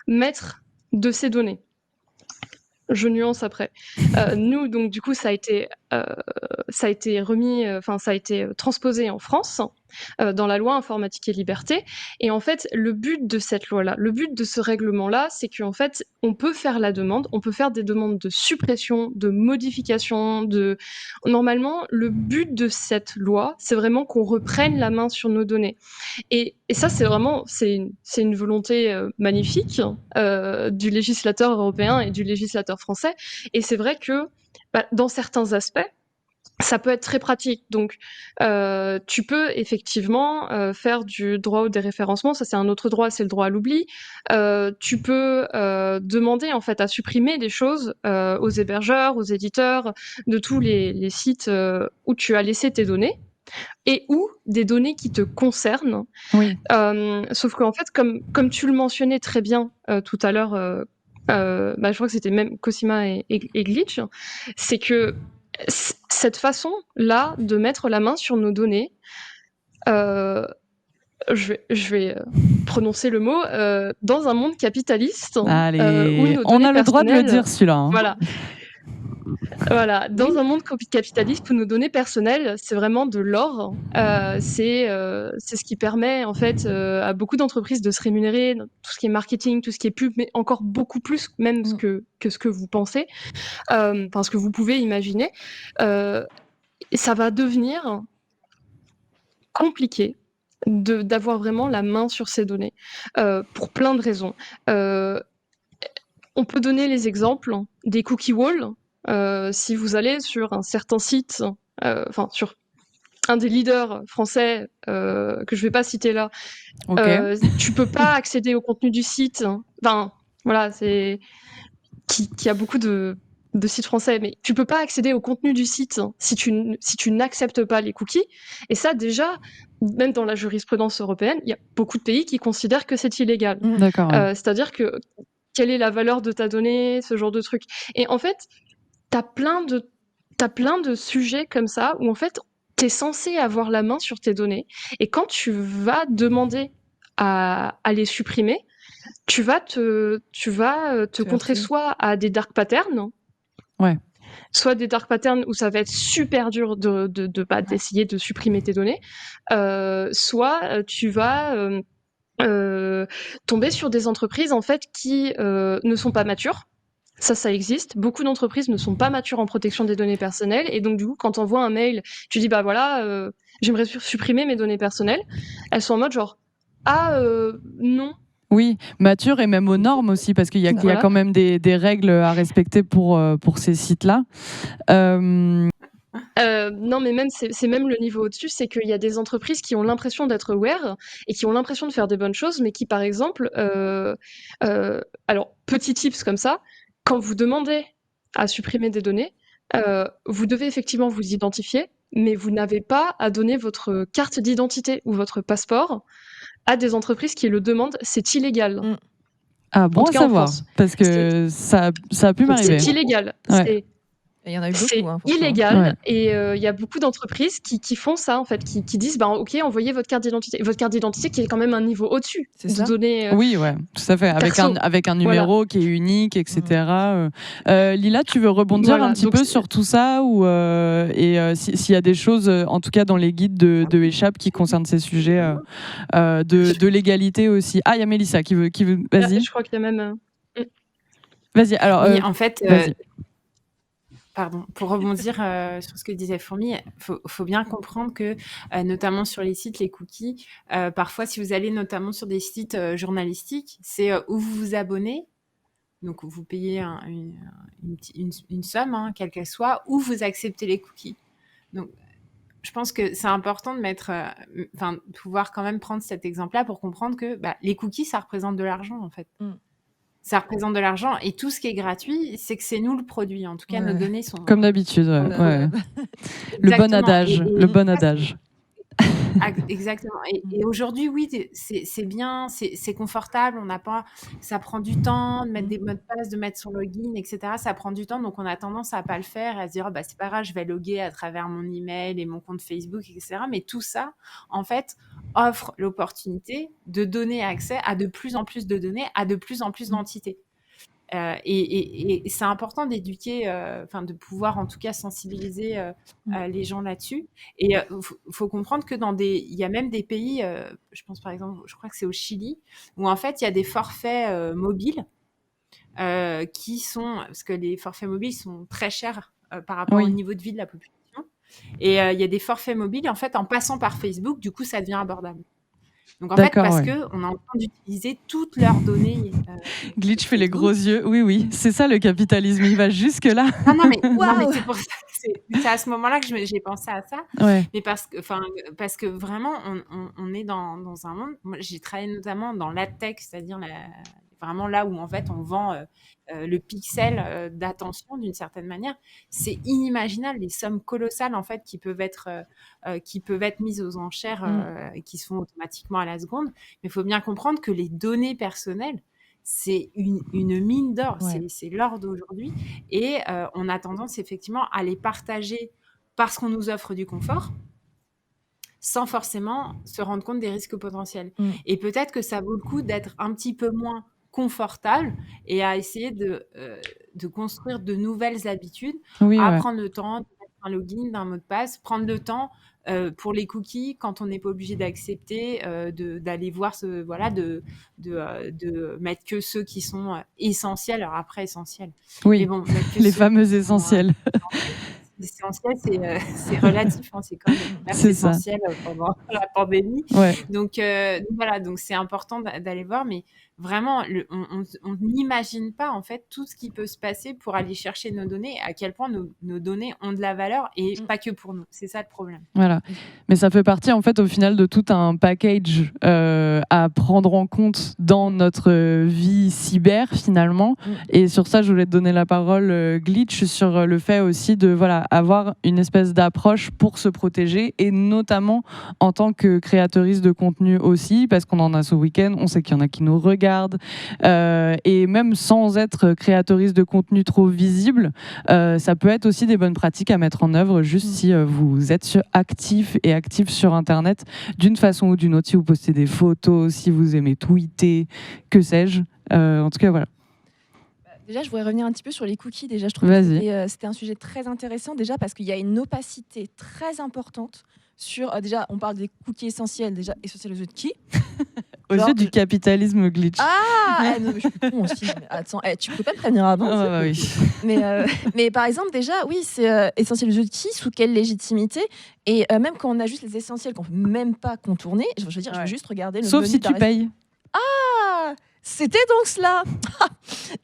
maître de ces données. Je nuance après. Nous, donc du coup, ça a été remis, ça a été transposé en France dans la loi informatique et liberté. Et en fait, le but de cette loi-là, le but de ce règlement-là, c'est qu'en fait, on peut faire la demande, on peut faire des demandes de suppression, de modification, Normalement, le but de cette loi, c'est vraiment qu'on reprenne la main sur nos données. Et ça, c'est vraiment, c'est une volonté magnifique du législateur européen et du législateur français. Et c'est vrai que dans certains aspects, ça peut être très pratique. Donc, tu peux effectivement faire du droit au déréférencement. Ça, c'est un autre droit, c'est le droit à l'oubli. Tu peux demander en fait à supprimer des choses aux hébergeurs, aux éditeurs de tous les sites où tu as laissé tes données et ou des données qui te concernent. Oui. Sauf qu'en fait, comme tu le mentionnais très bien tout à l'heure, je crois que c'était même Cosima et Glitch, c'est que cette façon-là de mettre la main sur nos données, je vais prononcer le mot, dans un monde capitaliste, Allez, où nos on données a le droit de le personnelles, dire celui-là. Hein. Voilà, dans un monde capitaliste où nos données personnelles, c'est vraiment de l'or. C'est ce qui permet en fait à beaucoup d'entreprises de se rémunérer, tout ce qui est marketing, tout ce qui est pub, mais encore beaucoup plus même que ce que vous pensez, ce que vous pouvez imaginer. Ça va devenir compliqué d'avoir vraiment la main sur ces données pour plein de raisons. On peut donner les exemples des cookie walls. Si vous allez sur un certain site, sur un des leaders français que je vais pas citer là, tu peux pas accéder au contenu du site. Voilà, c'est qui a beaucoup de sites français, mais tu peux pas accéder au contenu du site si tu n'acceptes pas les cookies. Et ça, déjà, même dans la jurisprudence européenne, il y a beaucoup de pays qui considèrent que c'est illégal. D'accord. C'est-à-dire que quelle est la valeur de ta donnée, ce genre de truc. Et en fait, t'as plein de sujets comme ça où en fait, t'es censé avoir la main sur tes données. Et quand tu vas demander à les supprimer, tu vas te contrer soit à des dark patterns, soit des dark patterns où ça va être super dur d'essayer de supprimer tes données, soit tu vas tomber sur des entreprises en fait qui ne sont pas matures. Ça existe. Beaucoup d'entreprises ne sont pas matures en protection des données personnelles. Et donc, du coup, quand on voit un mail, tu dis, j'aimerais supprimer mes données personnelles. Elles sont en mode genre, non. Oui, mature et même aux normes aussi, parce qu'il y a quand même des règles à respecter pour ces sites-là. Non, mais même c'est même le niveau au-dessus, c'est qu'il y a des entreprises qui ont l'impression d'être aware et qui ont l'impression de faire des bonnes choses, mais qui, par exemple, alors, petit tips comme ça, quand vous demandez à supprimer des données, vous devez effectivement vous identifier, mais vous n'avez pas à donner votre carte d'identité ou votre passeport à des entreprises qui le demandent. C'est illégal. Ah, bon En à tout cas en savoir, France. parce que ça a pu m'arriver. C'est illégal. Ouais. Il y en a eu C'est beaucoup, hein, pourtant. illégal Ouais. et il y a beaucoup d'entreprises qui font ça en fait, qui disent OK, envoyez votre carte d'identité qui est quand même un niveau au-dessus C'est des ça. données Oui, ouais, tout à fait. Avec perso. un numéro qui est unique, etc. Lila, tu veux rebondir Voilà, un petit donc peu sur tout ça s'il y a des choses, en tout cas dans les guides de Échappe qui concernent ces sujets de l'égalité aussi. Ah, il y a Mélissa qui veut. Vas-y. je crois qu'il y a même. Vas-y. Alors. Oui, en fait, vas-y. pardon, pour rebondir sur ce que disait Fourmi, faut bien comprendre que, notamment sur les sites, les cookies, parfois, si vous allez notamment sur des sites journalistiques, c'est où vous vous abonnez, donc vous payez une somme, hein, quelle qu'elle soit, ou vous acceptez les cookies. Donc, je pense que c'est important de de pouvoir quand même prendre cet exemple-là pour comprendre que les cookies, ça représente de l'argent, en fait. Ça représente de l'argent et tout ce qui est gratuit, c'est que c'est nous le produit. En tout cas, nos données sont... Comme d'habitude, ouais. Le bon Exactement. adage. Le bon adage. Exactement. Et aujourd'hui, oui, c'est bien, c'est confortable. On n'a pas, ça prend du temps de mettre des mots de passe, de mettre son login, etc. Ça prend du temps, donc on a tendance à pas le faire, à se dire c'est pas grave, je vais loguer à travers mon email et mon compte Facebook, etc. Mais tout ça, en fait, offre l'opportunité de donner accès à de plus en plus de données, à de plus en plus d'entités. Et c'est important d'éduquer, de pouvoir en tout cas sensibiliser les gens là-dessus. Et faut comprendre que il y a même des pays, je pense par exemple, je crois que c'est au Chili, où en fait il y a des forfaits mobiles qui sont, parce que les forfaits mobiles sont très chers par rapport au niveau de vie de la population. Et il y a des forfaits mobiles, en fait, en passant par Facebook, du coup, ça devient abordable. Donc en fait, parce qu'on est en train d'utiliser toutes leurs données. Glitch fait les gros yeux. Oui, c'est ça le capitalisme. Il va jusque-là. Non, mais c'est pour ça. C'est à ce moment-là que j'ai pensé à ça. Ouais. Mais parce que vraiment, on est dans un monde. Moi, j'ai travaillé notamment dans l'adtech, c'est-à-dire vraiment là où en fait on vend le pixel d'attention d'une certaine manière. C'est inimaginable les sommes colossales en fait qui peuvent être mises aux enchères et qui se font automatiquement à la seconde. Mais il faut bien comprendre que les données personnelles, c'est une mine d'or, c'est l'or d'aujourd'hui. Et on a tendance effectivement à les partager parce qu'on nous offre du confort, sans forcément se rendre compte des risques potentiels. Et peut-être que ça vaut le coup d'être un petit peu moins confortable et à essayer de construire de nouvelles habitudes, prendre le temps de mettre un login, d'un mot de passe, prendre le temps pour les cookies, quand on n'est pas obligé d'accepter, d'aller voir de mettre que ceux qui sont essentiels. Alors après, essentiels. Oui, mais bon, les fameux essentiels. L'essentiel, c'est relatif, hein, c'est quand même essentiel pendant la pandémie. Ouais. Donc voilà, donc c'est important d'aller voir, mais vraiment, on n'imagine pas en fait tout ce qui peut se passer pour aller chercher nos données, à quel point nos données ont de la valeur et pas que pour nous. C'est ça le problème. Voilà, mais ça fait partie en fait au final de tout un package à prendre en compte dans notre vie cyber finalement. Et sur ça, je voulais te donner la parole, Glitch, sur le fait aussi de avoir une espèce d'approche pour se protéger, et notamment en tant que créatrice de contenu aussi, parce qu'on en a ce week-end, on sait qu'il y en a qui nous regardent, et même sans être créatrice de contenu trop visible, ça peut être aussi des bonnes pratiques à mettre en œuvre, juste si vous êtes actif sur Internet d'une façon ou d'une autre, si vous postez des photos, si vous aimez tweeter, que sais-je. En tout cas, voilà. Déjà, je voudrais revenir un petit peu sur les cookies. Déjà, je trouve que c'était un sujet très intéressant, déjà parce qu'il y a une opacité très importante sur... déjà, on parle des cookies essentiels. Déjà, essentiels aux yeux de qui? Aux yeux du capitalisme, Glitch. Ah non, mais je suis con aussi. Mais attends, tu peux pas me prévenir avant. Oui. Mais par exemple, déjà, oui, c'est essentiel aux yeux de qui? Sous quelle légitimité? Et même quand on a juste les essentiels qu'on peut même pas contourner, je veux dire, je veux juste regarder le Sauf si tu payes. Ah, c'était donc cela.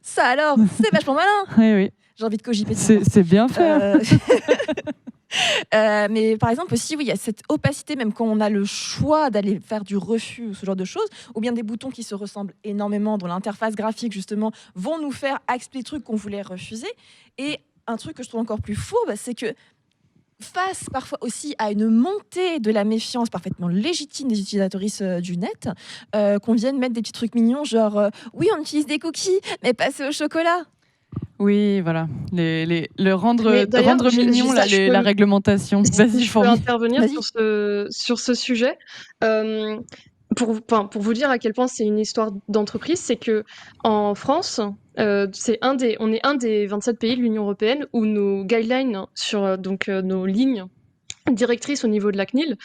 Ça alors, c'est vachement malin. Oui. J'ai envie de cogiter. C'est bien fait. Mais par exemple aussi, oui, il y a cette opacité, même quand on a le choix d'aller faire du refus ou ce genre de choses, ou bien des boutons qui se ressemblent énormément, dont l'interface graphique justement vont nous faire accepter des trucs qu'on voulait refuser. Et un truc que je trouve encore plus fourbe, c'est que face parfois aussi à une montée de la méfiance parfaitement légitime des utilisatrices du net, qu'on vienne mettre des petits trucs mignons, genre oui, on utilise des cookies, mais passez au chocolat. Oui, voilà. Le rendre, Mais d'ailleurs, rendre mignon la réglementation. Vas-y, je peux Fourmi. intervenir Vas-y. sur ce sujet. Pour vous dire à quel point c'est une histoire d'entreprise, c'est que en France, on est un des 27 pays de l'Union européenne où nos guidelines sur nos lignes directrices au niveau de la CNIL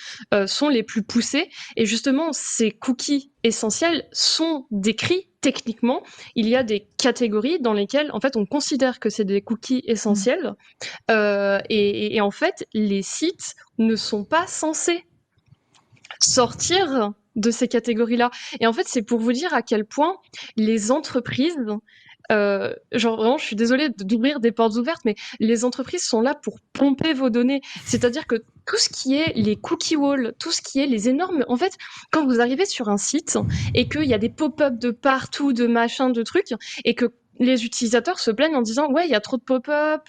sont les plus poussées. Et justement, ces cookies essentiels sont décrits techniquement. Il y a des catégories dans lesquelles, en fait, on considère que c'est des cookies essentiels. Et en fait, les sites ne sont pas censés sortir de ces catégories-là. Et en fait, c'est pour vous dire à quel point les entreprises, genre vraiment, je suis désolée d'ouvrir des portes ouvertes, mais les entreprises sont là pour pomper vos données. C'est-à-dire que tout ce qui est les cookie walls, tout ce qui est les énormes... En fait, quand vous arrivez sur un site et qu'il y a des pop-up de partout, de machins, de trucs, et que les utilisateurs se plaignent en disant « Ouais, il y a trop de pop-up...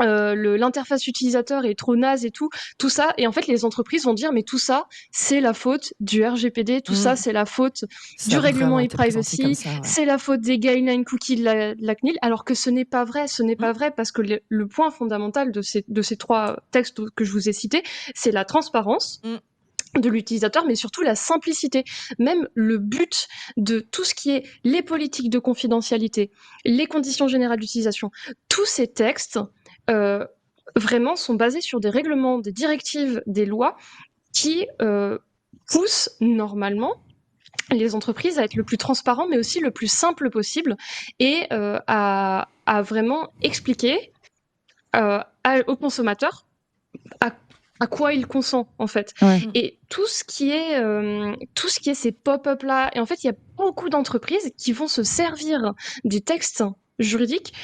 l'interface utilisateur est trop naze et tout ça, et en fait les entreprises vont dire mais tout ça c'est la faute du RGPD, tout ça c'est la faute Ça du a règlement vraiment été présenté comme e-privacy, ça, ouais. c'est la faute des guidelines cookies de la CNIL, alors que ce n'est pas vrai, parce que le point fondamental de ces trois textes que je vous ai cités, c'est la transparence de l'utilisateur, mais surtout la simplicité. Même le but de tout ce qui est les politiques de confidentialité, les conditions générales d'utilisation, tous ces textes vraiment sont basés sur des règlements, des directives, des lois qui poussent normalement les entreprises à être le plus transparent, mais aussi le plus simple possible, et à vraiment expliquer aux consommateurs à quoi il consent en fait. Ouais. Et tout ce qui est ces pop-up là, et en fait il y a beaucoup d'entreprises qui vont se servir des textes juridiques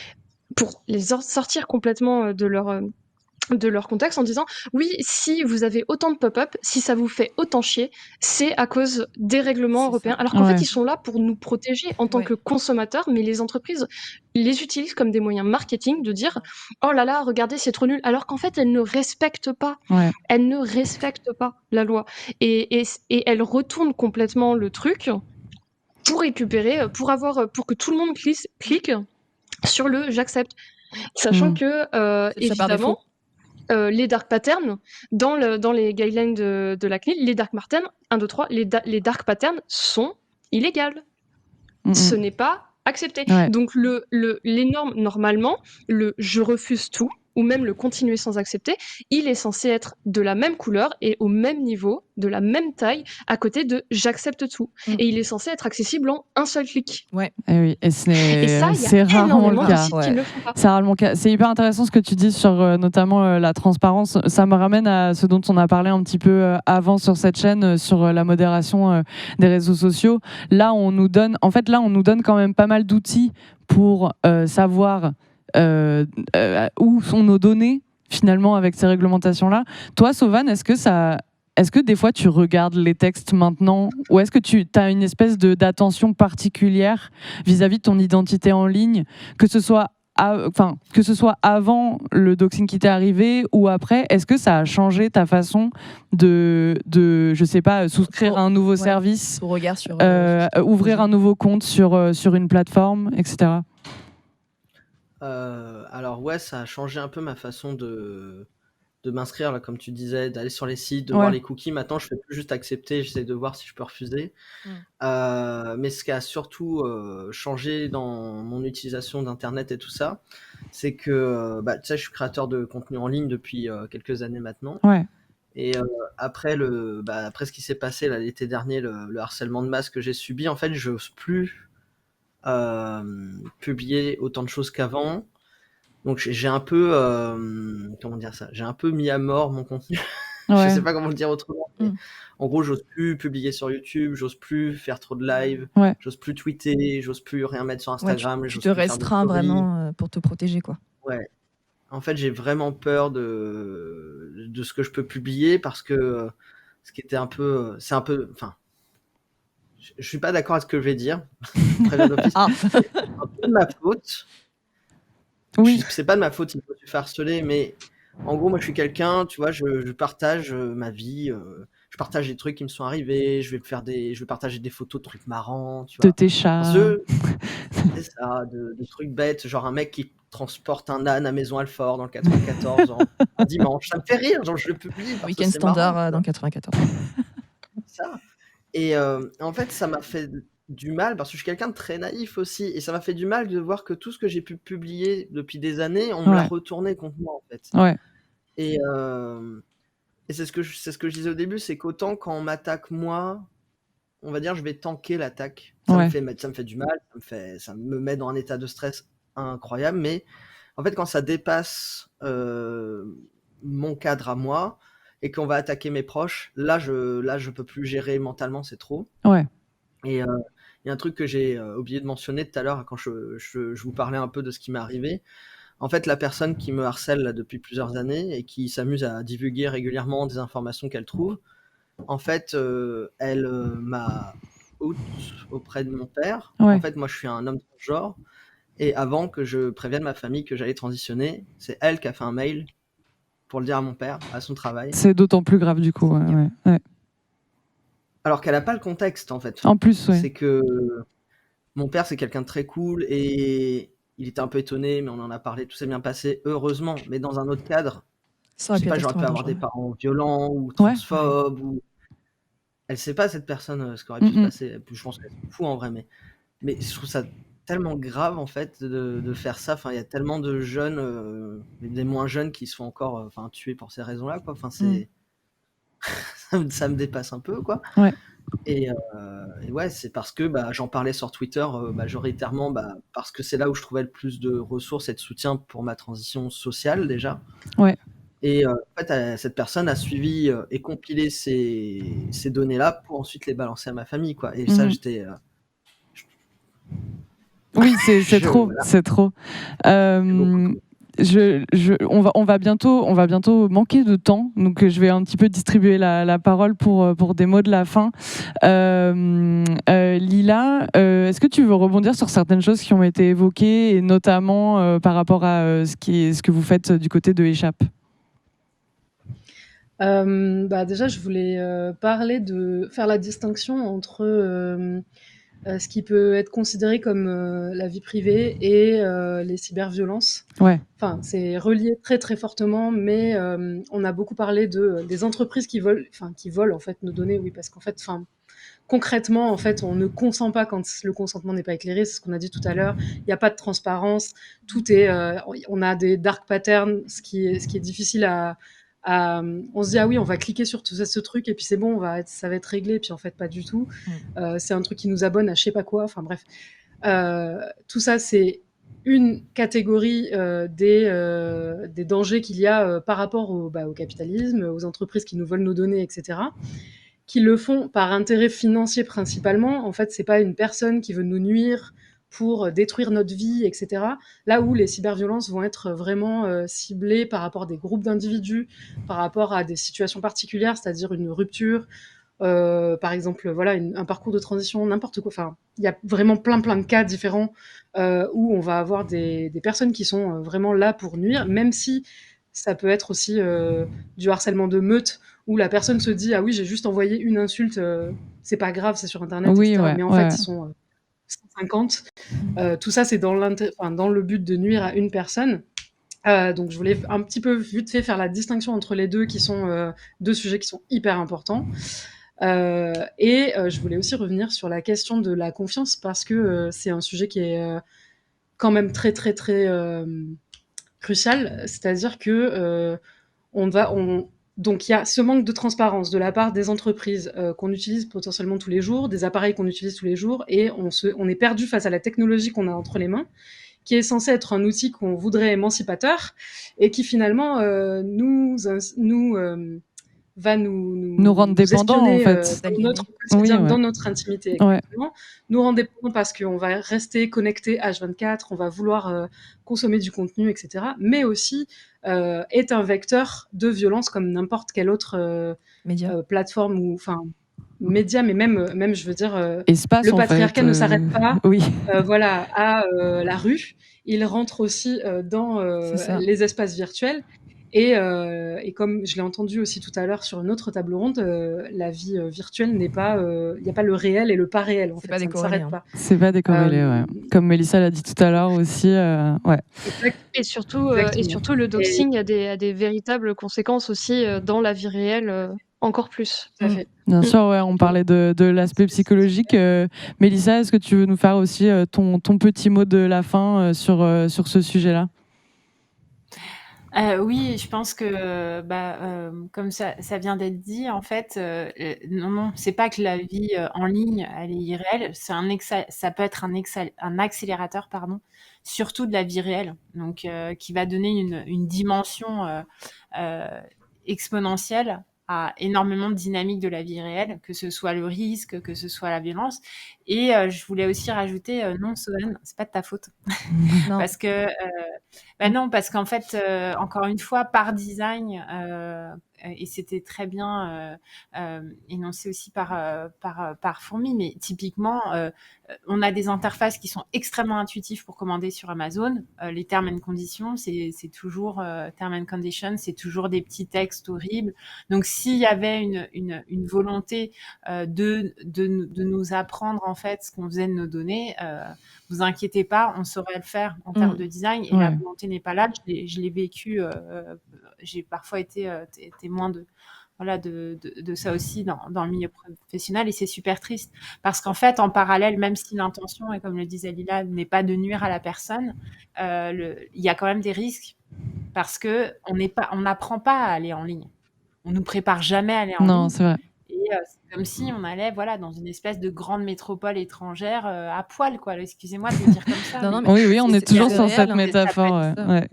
pour les sortir complètement de leur contexte en disant oui, si vous avez autant de pop-up, si ça vous fait autant chier, c'est à cause des règlements C'est européens. ça. Alors qu'en Ouais. fait, ils sont là pour nous protéger en tant Ouais. que consommateurs, mais les entreprises les utilisent comme des moyens marketing de dire oh là là, regardez, c'est trop nul, alors qu'en fait, elles ne respectent pas. Ouais. Elles ne respectent pas la loi. Et elles retournent complètement le truc pour récupérer, pour que tout le monde clique sur le j'accepte. Sachant que, C'est déjà par évidemment, défaut. les dark patterns, dans les guidelines de la CNIL, les dark patterns, 1, 2, 3, les dark patterns sont illégales. Ce n'est pas accepté. Ouais. Donc les normes, normalement, le je refuse tout, ou même le continuer sans accepter, il est censé être de la même couleur et au même niveau, de la même taille, à côté de j'accepte tout. Et il est censé être accessible en un seul clic. Ouais. Et oui, et ça, il y a c'est rarement le énormément de cas. sites qui ne le font pas. C'est rarement le cas. C'est hyper intéressant ce que tu dis sur notamment la transparence. Ça me ramène à ce dont on a parlé un petit peu avant sur cette chaîne, sur la modération des réseaux sociaux. Là, on nous donne quand même pas mal d'outils pour savoir où sont nos données finalement avec ces réglementations-là. Toi, Sauvan, est-ce que des fois tu regardes les textes maintenant, ou est-ce que tu as une espèce d'attention particulière vis-à-vis de ton identité en ligne, que ce soit avant le doxing qui t'est arrivé ou après? Est-ce que ça a changé ta façon de je sais pas, souscrire à un nouveau service, Ton regard sur ouvrir un nouveau compte sur une plateforme, etc. Alors ouais, ça a changé un peu ma façon de m'inscrire, là, comme tu disais, d'aller sur les sites, de voir les cookies. Maintenant, je fais plus juste accepter, j'essaie de voir si je peux refuser. Mais ce qui a surtout changé dans mon utilisation d'Internet et tout ça, c'est que tu sais, je suis créateur de contenu en ligne depuis quelques années maintenant. Ouais. Et après ce qui s'est passé là, l'été dernier, le harcèlement de masse que j'ai subi, en fait, j'ose plus publier autant de choses qu'avant. Donc j'ai un peu comment dire ça, j'ai un peu mis à mort mon contenu. Ouais. Je sais pas comment le dire autrement, mais en gros, j'ose plus publier sur YouTube, j'ose plus faire trop de live, Ouais. j'ose plus tweeter, j'ose plus rien mettre sur Instagram. Tu j'ose te plus faire de restreins stories. vraiment pour te protéger, quoi. Ouais. En fait, j'ai vraiment peur de ce que je peux publier, parce que ce qui était c'est un peu, enfin, je suis pas d'accord avec ce que je vais dire. Très bien d'office. C'est un peu de ma faute. Oui. C'est pas de ma faute si je me suis fait harceler, mais En gros, moi, je suis quelqu'un, tu vois, je partage ma vie, je partage des trucs qui me sont arrivés, je vais partager des photos de trucs marrants, tu De vois. tes Parce chats. que c'est ça, de trucs bêtes, genre un mec qui transporte un âne à Maison-Alfort dans le 94 un dimanche. Ça me fait rire, genre je le publie parce que Week-end c'est marrant, standard tu dans vois. le 94. Ça. Et en fait, ça m'a fait du mal parce que je suis quelqu'un de très naïf aussi. Et ça m'a fait du mal de voir que tout ce que j'ai pu publier depuis des années, on me l'a Ouais, retourné contre moi, en fait. ouais, Et, c'est ce que je disais au début, c'est qu'autant quand on m'attaque moi, on va dire, je vais tanker l'attaque. ouais. Ça me fait du mal, ça me met dans un état de stress incroyable. Mais en fait, quand ça dépasse mon cadre à moi et qu'on va attaquer mes proches, là, je peux plus gérer mentalement, c'est trop. Ouais. Et il y a un truc que j'ai oublié de mentionner tout à l'heure quand je vous parlais un peu de ce qui m'est arrivé. En fait, la personne qui me harcèle là, depuis plusieurs années et qui s'amuse à divulguer régulièrement des informations qu'elle trouve, en fait, elle m'a out auprès de mon père. Ouais. En fait, moi, je suis un homme transgenre. Et avant que je prévienne ma famille que j'allais transitionner, c'est elle qui a fait un mail pour le dire à mon père, à son travail. C'est d'autant plus grave du coup. Ouais. Alors qu'elle n'a pas le contexte, en fait. En plus, ouais. C'est que mon père, c'est quelqu'un de très cool et il était un peu étonné, mais on en a parlé, tout s'est bien passé, heureusement. Mais dans un autre cadre, Ça je aurait sais pu pas, être j'aurais pu extrêmement avoir des dangereux. parents violents ou Ouais. transphobes. Ou... Elle sait pas, cette personne, ce qui aurait pu se passer. Je pense qu'elle s'en fout en vrai, mais je trouve ça tellement grave en fait de faire ça. Enfin, il y a tellement de jeunes, des moins jeunes qui sont encore tués pour ces raisons-là, quoi. Enfin, c'est ça me dépasse un peu, quoi. Ouais. Et ouais, c'est parce que j'en parlais sur Twitter majoritairement parce que c'est là où je trouvais le plus de ressources et de soutien pour ma transition sociale déjà. Ouais. Et en fait, cette personne a suivi et compilé ces données-là pour ensuite les balancer à ma famille, quoi. Et ça, j'étais... Oui, c'est trop, voilà. c'est trop. On va bientôt manquer de temps, donc je vais un petit peu distribuer la parole pour des mots de la fin. Lila, est-ce que tu veux rebondir sur certaines choses qui ont été évoquées, et notamment par rapport à ce que vous faites du côté de Échappe? Déjà, je voulais faire la distinction entre ce qui peut être considéré comme la vie privée et les cyberviolences. Ouais. Enfin, c'est relié très très fortement, mais on a beaucoup parlé des entreprises qui volent en fait nos données, oui, parce qu'en fait, concrètement, en fait, on ne consent pas quand le consentement n'est pas éclairé. C'est ce qu'on a dit tout à l'heure. Il n'y a pas de transparence. Tout est, on a des dark patterns, ce qui est difficile on se dit ah oui, on va cliquer sur ce truc et puis c'est bon, ça va être réglé. Puis en fait, pas du tout. C'est un truc qui nous abonne à je sais pas quoi. Enfin bref, tout ça c'est une catégorie des dangers qu'il y a par rapport au capitalisme, aux entreprises qui nous volent nos données, etc. Qui le font par intérêt financier principalement. En fait, c'est pas une personne qui veut nous nuire pour détruire notre vie, etc. Là où les cyberviolences vont être vraiment ciblées par rapport à des groupes d'individus, par rapport à des situations particulières, c'est-à-dire une rupture, par exemple, voilà, un parcours de transition, n'importe quoi. Enfin, il y a vraiment plein de cas différents où on va avoir des personnes qui sont vraiment là pour nuire, même si ça peut être aussi du harcèlement de meute où la personne se dit ah oui, j'ai juste envoyé une insulte, c'est pas grave, c'est sur internet, Oui, etc. ouais, Mais en ouais. fait, ils sont 150. Tout ça, c'est dans le but de nuire à une personne. Donc je voulais un petit peu vite fait faire la distinction entre les deux, qui sont deux sujets qui sont hyper importants. Je voulais aussi revenir sur la question de la confiance parce que c'est un sujet qui est quand même très très très crucial. C'est-à-dire que donc il y a ce manque de transparence de la part des entreprises qu'on utilise potentiellement tous les jours, des appareils qu'on utilise tous les jours, et on est perdu face à la technologie qu'on a entre les mains, qui est censée être un outil qu'on voudrait émancipateur, et qui finalement va nous rendre dépendants en fait. dans notre quotidien, Oui, ouais. dans notre intimité. Ouais. Nous rendre dépendants parce qu'on va rester connecté H24, on va vouloir consommer du contenu, etc. Mais aussi est un vecteur de violence comme n'importe quelle autre plateforme ou média, mais même je veux dire, Espace, le patriarcat ne s'arrête pas oui. à la rue. Il rentre aussi dans les espaces virtuels. Et comme je l'ai entendu aussi tout à l'heure sur une autre table ronde, la vie virtuelle n'est pas, il n'y a pas le réel et le pas réel, en C'est fait, pas ça ne décorrélé, s'arrête hein. pas. C'est pas décorrélé, ouais. Comme Mélissa l'a dit tout à l'heure aussi, ouais. Et surtout, Exactement. le Et doxing a des véritables conséquences aussi dans la vie réelle, encore plus. tout à fait. Bien sûr, ouais, on parlait de l'aspect psychologique. Mélissa, est-ce que tu veux nous faire aussi ton petit mot de la fin sur ce sujet-là? Oui, je pense que comme ça vient d'être dit, en fait, non, c'est pas que la vie en ligne, elle est irréelle, ça peut être un accélérateur, pardon, surtout de la vie réelle, donc qui va donner une dimension exponentielle à énormément de dynamiques de la vie réelle, que ce soit le risque, que ce soit la violence. Et je voulais aussi rajouter, non, Sohan, c'est pas de ta faute. Non. Parce que non, parce qu'en fait, encore une fois, par design, et c'était très bien énoncé aussi par Fourmi, mais typiquement, on a des interfaces qui sont extrêmement intuitives pour commander sur Amazon. Les terms and conditions, c'est toujours terms and conditions, c'est toujours des petits textes horribles. Donc, s'il y avait une volonté de nous apprendre en fait ce qu'on faisait de nos données, vous inquiétez pas, on saurait le faire en termes de design, et la volonté n'est pas là. Je l'ai vécu, j'ai parfois été témoin de ça aussi dans le milieu professionnel, et c'est super triste parce qu'en fait, en parallèle, même si l'intention, et comme le disait Lila, n'est pas de nuire à la personne, il y a quand même des risques parce que on n'apprend pas à aller en ligne. On nous prépare jamais à aller en ligne. Non, c'est vrai. Et c'est comme si on allait dans une espèce de grande métropole étrangère à poil, quoi. Excusez-moi de le dire comme ça. Non, mais oui, on est toujours sur cette réel, métaphore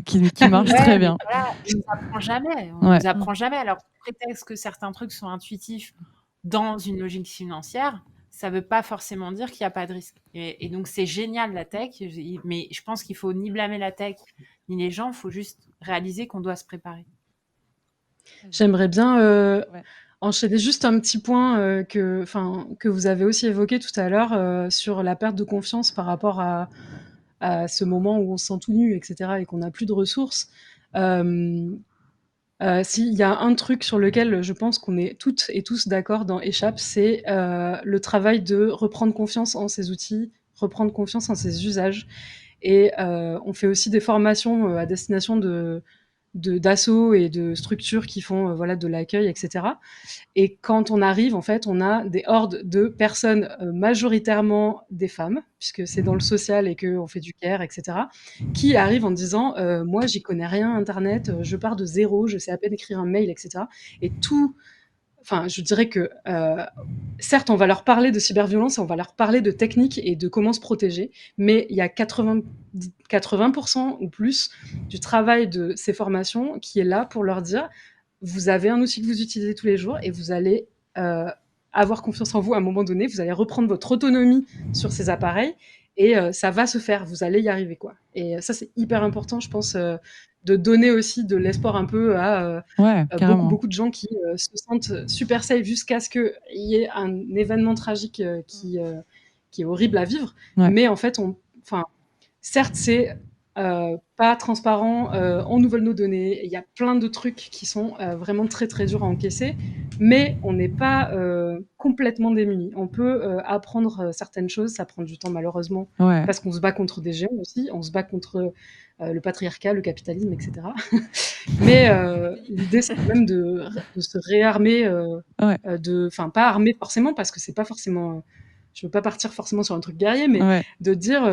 qui marche très bien. Voilà, on nous apprend jamais. On nous apprend jamais. Alors, prétexte que certains trucs sont intuitifs dans une logique financière, ça veut pas forcément dire qu'il n'y a pas de risque. Et donc, c'est génial la tech, mais je pense qu'il faut ni blâmer la tech ni les gens. Il faut juste réaliser qu'on doit se préparer. J'aimerais bien enchaîner juste un petit point que vous avez aussi évoqué tout à l'heure sur la perte de confiance par rapport à ce moment où on se sent tout nu, etc., et qu'on n'a plus de ressources. S'il y a un truc sur lequel je pense qu'on est toutes et tous d'accord dans Échappe, c'est le travail de reprendre confiance en ses outils, reprendre confiance en ses usages. Et on fait aussi des formations à destination d'assauts et de structures qui font de l'accueil, etc. Et quand on arrive, en fait, on a des hordes de personnes, majoritairement des femmes, puisque c'est dans le social et qu'on fait du care, etc., qui arrivent en disant moi, j'y connais rien, Internet, je pars de zéro, je sais à peine écrire un mail, etc. Et je dirais que certes, on va leur parler de cyberviolence et on va leur parler de techniques et de comment se protéger, mais il y a 80% ou plus du travail de ces formations qui est là pour leur dire vous avez un outil que vous utilisez tous les jours et vous allez avoir confiance en vous à un moment donné, vous allez reprendre votre autonomie sur ces appareils et ça va se faire, vous allez y arriver, quoi. Et ça, c'est hyper important, je pense, de donner aussi de l'espoir un peu à beaucoup de gens qui se sentent super safe jusqu'à ce qu'il y ait un événement tragique qui est horrible à vivre. Mais en fait, certes, c'est pas transparent, on nous vole nos données, il y a plein de trucs qui sont vraiment très très durs à encaisser, mais on n'est pas complètement démunis. On peut apprendre certaines choses, ça prend du temps malheureusement, parce qu'on se bat contre des géants aussi, on se bat contre le patriarcat, le capitalisme, etc. Mais l'idée, c'est quand même de se réarmer, pas armer forcément, parce que c'est pas forcément... je veux pas partir forcément sur un truc guerrier, mais de dire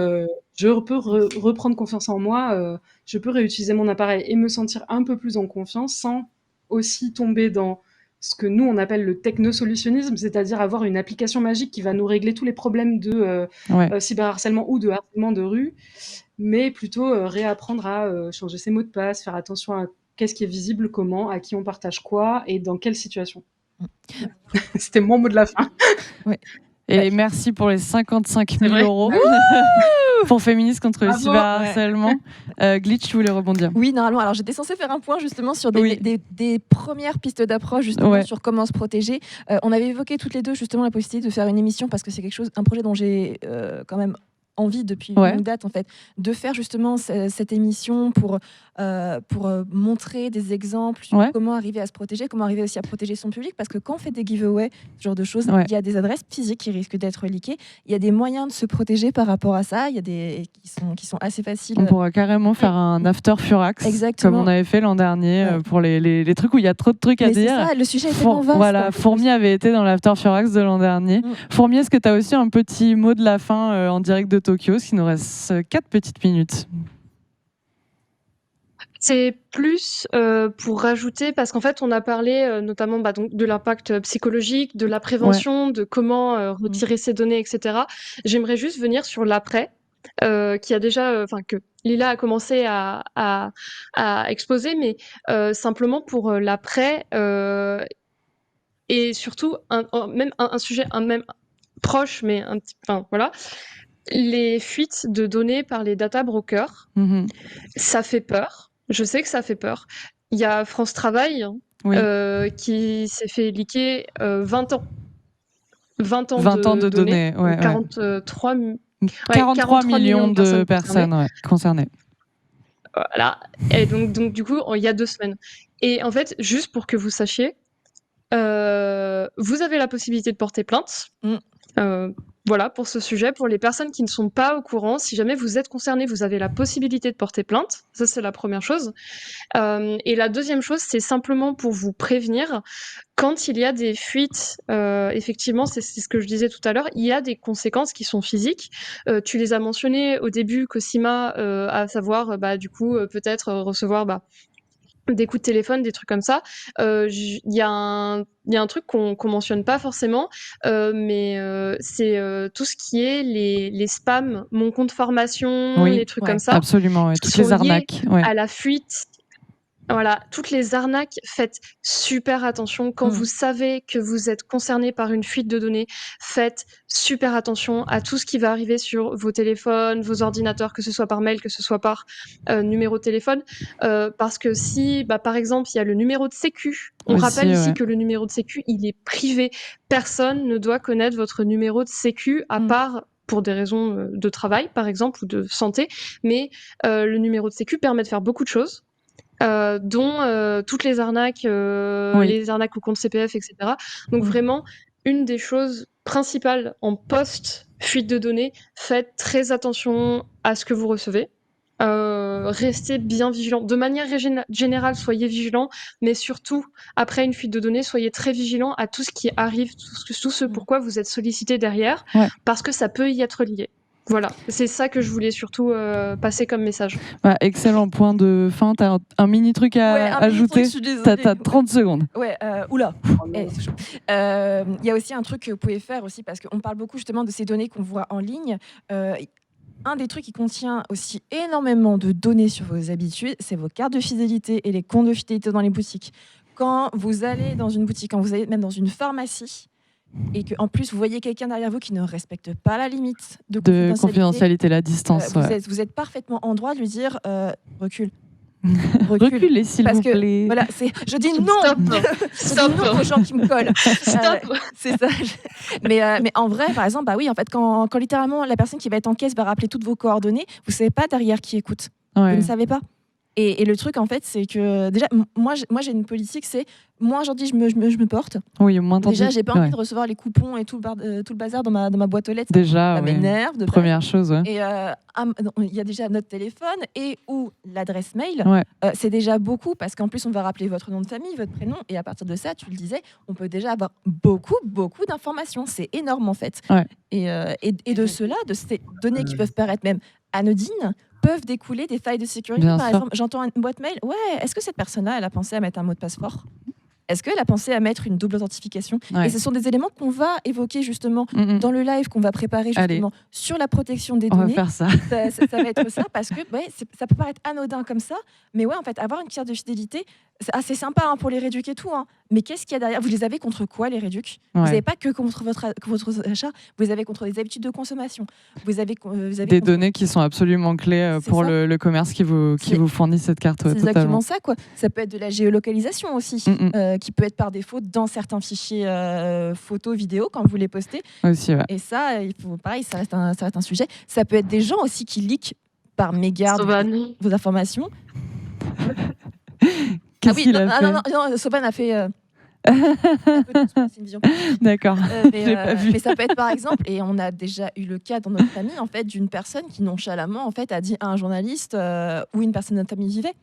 je peux reprendre confiance en moi, je peux réutiliser mon appareil et me sentir un peu plus en confiance sans aussi tomber dans ce que nous on appelle le technosolutionnisme, c'est-à-dire avoir une application magique qui va nous régler tous les problèmes de cyberharcèlement ou de harcèlement de rue, mais plutôt réapprendre à changer ses mots de passe, faire attention à qu'est-ce qui est visible, comment, à qui on partage quoi et dans quelle situation. C'était mon mot de la fin. Et merci pour les 55 000 € pour Féministes contre le cyberharcèlement. Glitch, tu voulais rebondir? Oui, normalement. Alors, j'étais censée faire un point justement sur des premières pistes d'approche justement sur comment se protéger. On avait évoqué toutes les deux justement la possibilité de faire une émission parce que c'est un projet dont j'ai quand même envie depuis une longue date en fait, de faire justement cette émission pour montrer des exemples sur comment arriver à se protéger, comment arriver aussi à protéger son public, parce que quand on fait des giveaways, ce genre de choses, il y a des adresses physiques qui risquent d'être leakées, il y a des moyens de se protéger par rapport à ça, il y a des qui sont assez faciles. On pourra carrément faire un after Furax, comme on avait fait l'an dernier pour les trucs où il y a trop de trucs à dire. Ça, le sujet est tellement vaste. Voilà, Fourmi avait été dans l'after Furax de l'an dernier. Fourmi, est-ce que tu as aussi un petit mot de la fin en direct de Tokyo, parce qu'il nous reste 4 petites minutes? C'est plus pour rajouter, parce qu'en fait, on a parlé notamment donc, de l'impact psychologique, de la prévention, de comment retirer ces données, etc. J'aimerais juste venir sur l'après, qui a déjà, que Lila a commencé à exposer, mais simplement pour l'après, et surtout même un sujet même proche, mais un petit, voilà, les fuites de données par les data brokers, ça fait peur. Je sais que ça fait peur. Il y a France Travail qui s'est fait leaker 20 ans. 20 ans de données. 43 millions de personnes concernées. Voilà. Et donc du coup, il y a 2 semaines. Et en fait, juste pour que vous sachiez, vous avez la possibilité de porter plainte. Voilà, pour ce sujet, pour les personnes qui ne sont pas au courant, si jamais vous êtes concernés, vous avez la possibilité de porter plainte. Ça, c'est la première chose. Et la deuxième chose, c'est simplement pour vous prévenir, quand il y a des fuites, effectivement, c'est ce que je disais tout à l'heure, il y a des conséquences qui sont physiques. Tu les as mentionnées au début, Cosima, à savoir, du coup, peut-être recevoir... des coups de téléphone, des trucs comme ça. Il y a un truc qu'on mentionne pas forcément, mais c'est tout ce qui est les spams, mon compte formation, les trucs comme ça. Absolument, toutes les arnaques. À la fuite. Voilà, toutes les arnaques, faites super attention. Quand vous savez que vous êtes concerné par une fuite de données, faites super attention à tout ce qui va arriver sur vos téléphones, vos ordinateurs, que ce soit par mail, que ce soit par numéro de téléphone. Parce que si, par exemple, il y a le numéro de sécu, on rappelle ici que le numéro de sécu, il est privé. Personne ne doit connaître votre numéro de sécu, à part pour des raisons de travail, par exemple, ou de santé. Mais le numéro de sécu permet de faire beaucoup de choses. Dont toutes les arnaques, les arnaques au compte CPF, etc. Donc vraiment, une des choses principales en post-fuite de données, faites très attention à ce que vous recevez. Restez bien vigilant. De manière générale, soyez vigilant, mais surtout, après une fuite de données, soyez très vigilant à tout ce qui arrive, tout ce pourquoi vous êtes sollicité derrière, parce que ça peut y être lié. Voilà, c'est ça que je voulais surtout passer comme message. Excellent point de fin. Tu as un mini truc à ajouter. Tu as 30 secondes. Oula. Il y a aussi un truc que vous pouvez faire aussi, parce qu'on parle beaucoup justement de ces données qu'on voit en ligne. Un des trucs qui contient aussi énormément de données sur vos habitudes, c'est vos cartes de fidélité et les comptes de fidélité dans les boutiques. Quand vous allez dans une boutique, quand vous allez même dans une pharmacie, et qu'en plus vous voyez quelqu'un derrière vous qui ne respecte pas la limite de confidentialité, la distance, vous êtes parfaitement en droit de lui dire recule. Reculez, s'il vous plaît. Voilà, je dis non. Stop. Je dis non aux gens qui me collent. Stop. C'est ça. Mais en vrai, par exemple, oui, en fait, quand littéralement la personne qui va être en caisse va rappeler toutes vos coordonnées, vous savez pas derrière qui écoute. Vous ne savez pas. Et le truc, en fait, c'est que déjà, moi j'ai une politique, c'est moins aujourd'hui je me porte. Oui, moins déjà, j'ai pas envie de recevoir les coupons et tout le bazar dans ma boîte aux lettres. Déjà, ça m'énerve. Première chose. Et il y a déjà notre téléphone et ou l'adresse mail. C'est déjà beaucoup, parce qu'en plus on va rappeler votre nom de famille, votre prénom, et à partir de ça, tu le disais, on peut déjà avoir beaucoup d'informations. C'est énorme en fait. Et de cela, de ces données qui peuvent paraître même anodines, peuvent découler des failles de sécurité. Par exemple, j'entends une boîte mail. Est-ce que cette personne-là, elle a pensé à mettre un mot de passe fort ? Est-ce qu'elle a pensé à mettre une double authentification ? Et ce sont des éléments qu'on va évoquer justement dans le live qu'on va préparer justement sur la protection des données. On va faire ça. Ça va être ça, parce que ça peut paraître anodin comme ça, mais en fait, avoir une carte de fidélité, c'est assez sympa pour les réducs et tout. Mais qu'est-ce qu'il y a derrière ? Vous les avez contre quoi, les réducs ? Vous n'avez pas que contre votre achat, vous les avez contre des habitudes de consommation. Vous avez des données qui sont absolument clés pour le commerce qui vous fournit cette carte. C'est exactement ça, quoi. Ça peut être de la géolocalisation aussi, qui peut être par défaut dans certains fichiers photos, vidéos quand vous les postez. Aussi, ouais. Et ça, pareil, ça reste un sujet. Ça peut être des gens aussi qui leakent par mégarde vos informations. Qu'est-ce qu'il a fait non, Soban a fait. C'est une vision. D'accord. Mais ça peut être par exemple, et on a déjà eu le cas dans notre famille, en fait, d'une personne qui nonchalamment en fait a dit à un journaliste où une personne de notre famille vivait.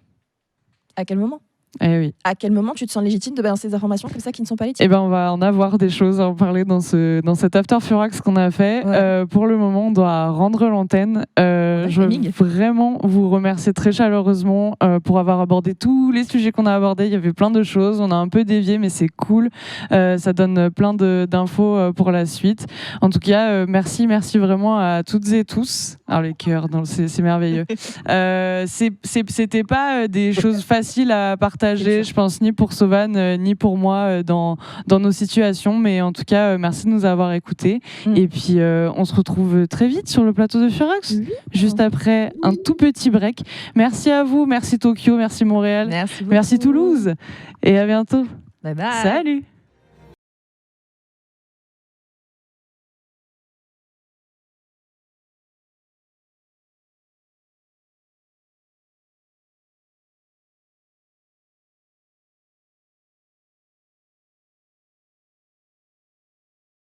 À quel moment ? Eh oui. À quel moment tu te sens légitime de balancer des informations comme ça qui ne sont pas légitimes ? Eh ben, on va en avoir des choses à en parler dans cet After Furax qu'on a fait. Ouais. Pour le moment, on doit rendre l'antenne. Je veux vraiment vous remercier très chaleureusement pour avoir abordé tous les sujets qu'on a abordés. Il y avait plein de choses. On a un peu dévié, mais c'est cool. Ça donne plein d'infos pour la suite. En tout cas, merci vraiment à toutes et tous. Alors, les cœurs, c'est merveilleux. C'était pas des choses faciles à partager. Je pense, ni pour Sovan, ni pour moi dans nos situations. Mais en tout cas, merci de nous avoir écoutés. Et puis, on se retrouve très vite sur le plateau de Furax, juste après un tout petit break. Merci à vous, merci Tokyo, merci Montréal, merci Toulouse. Et à bientôt. Bye bye. Salut.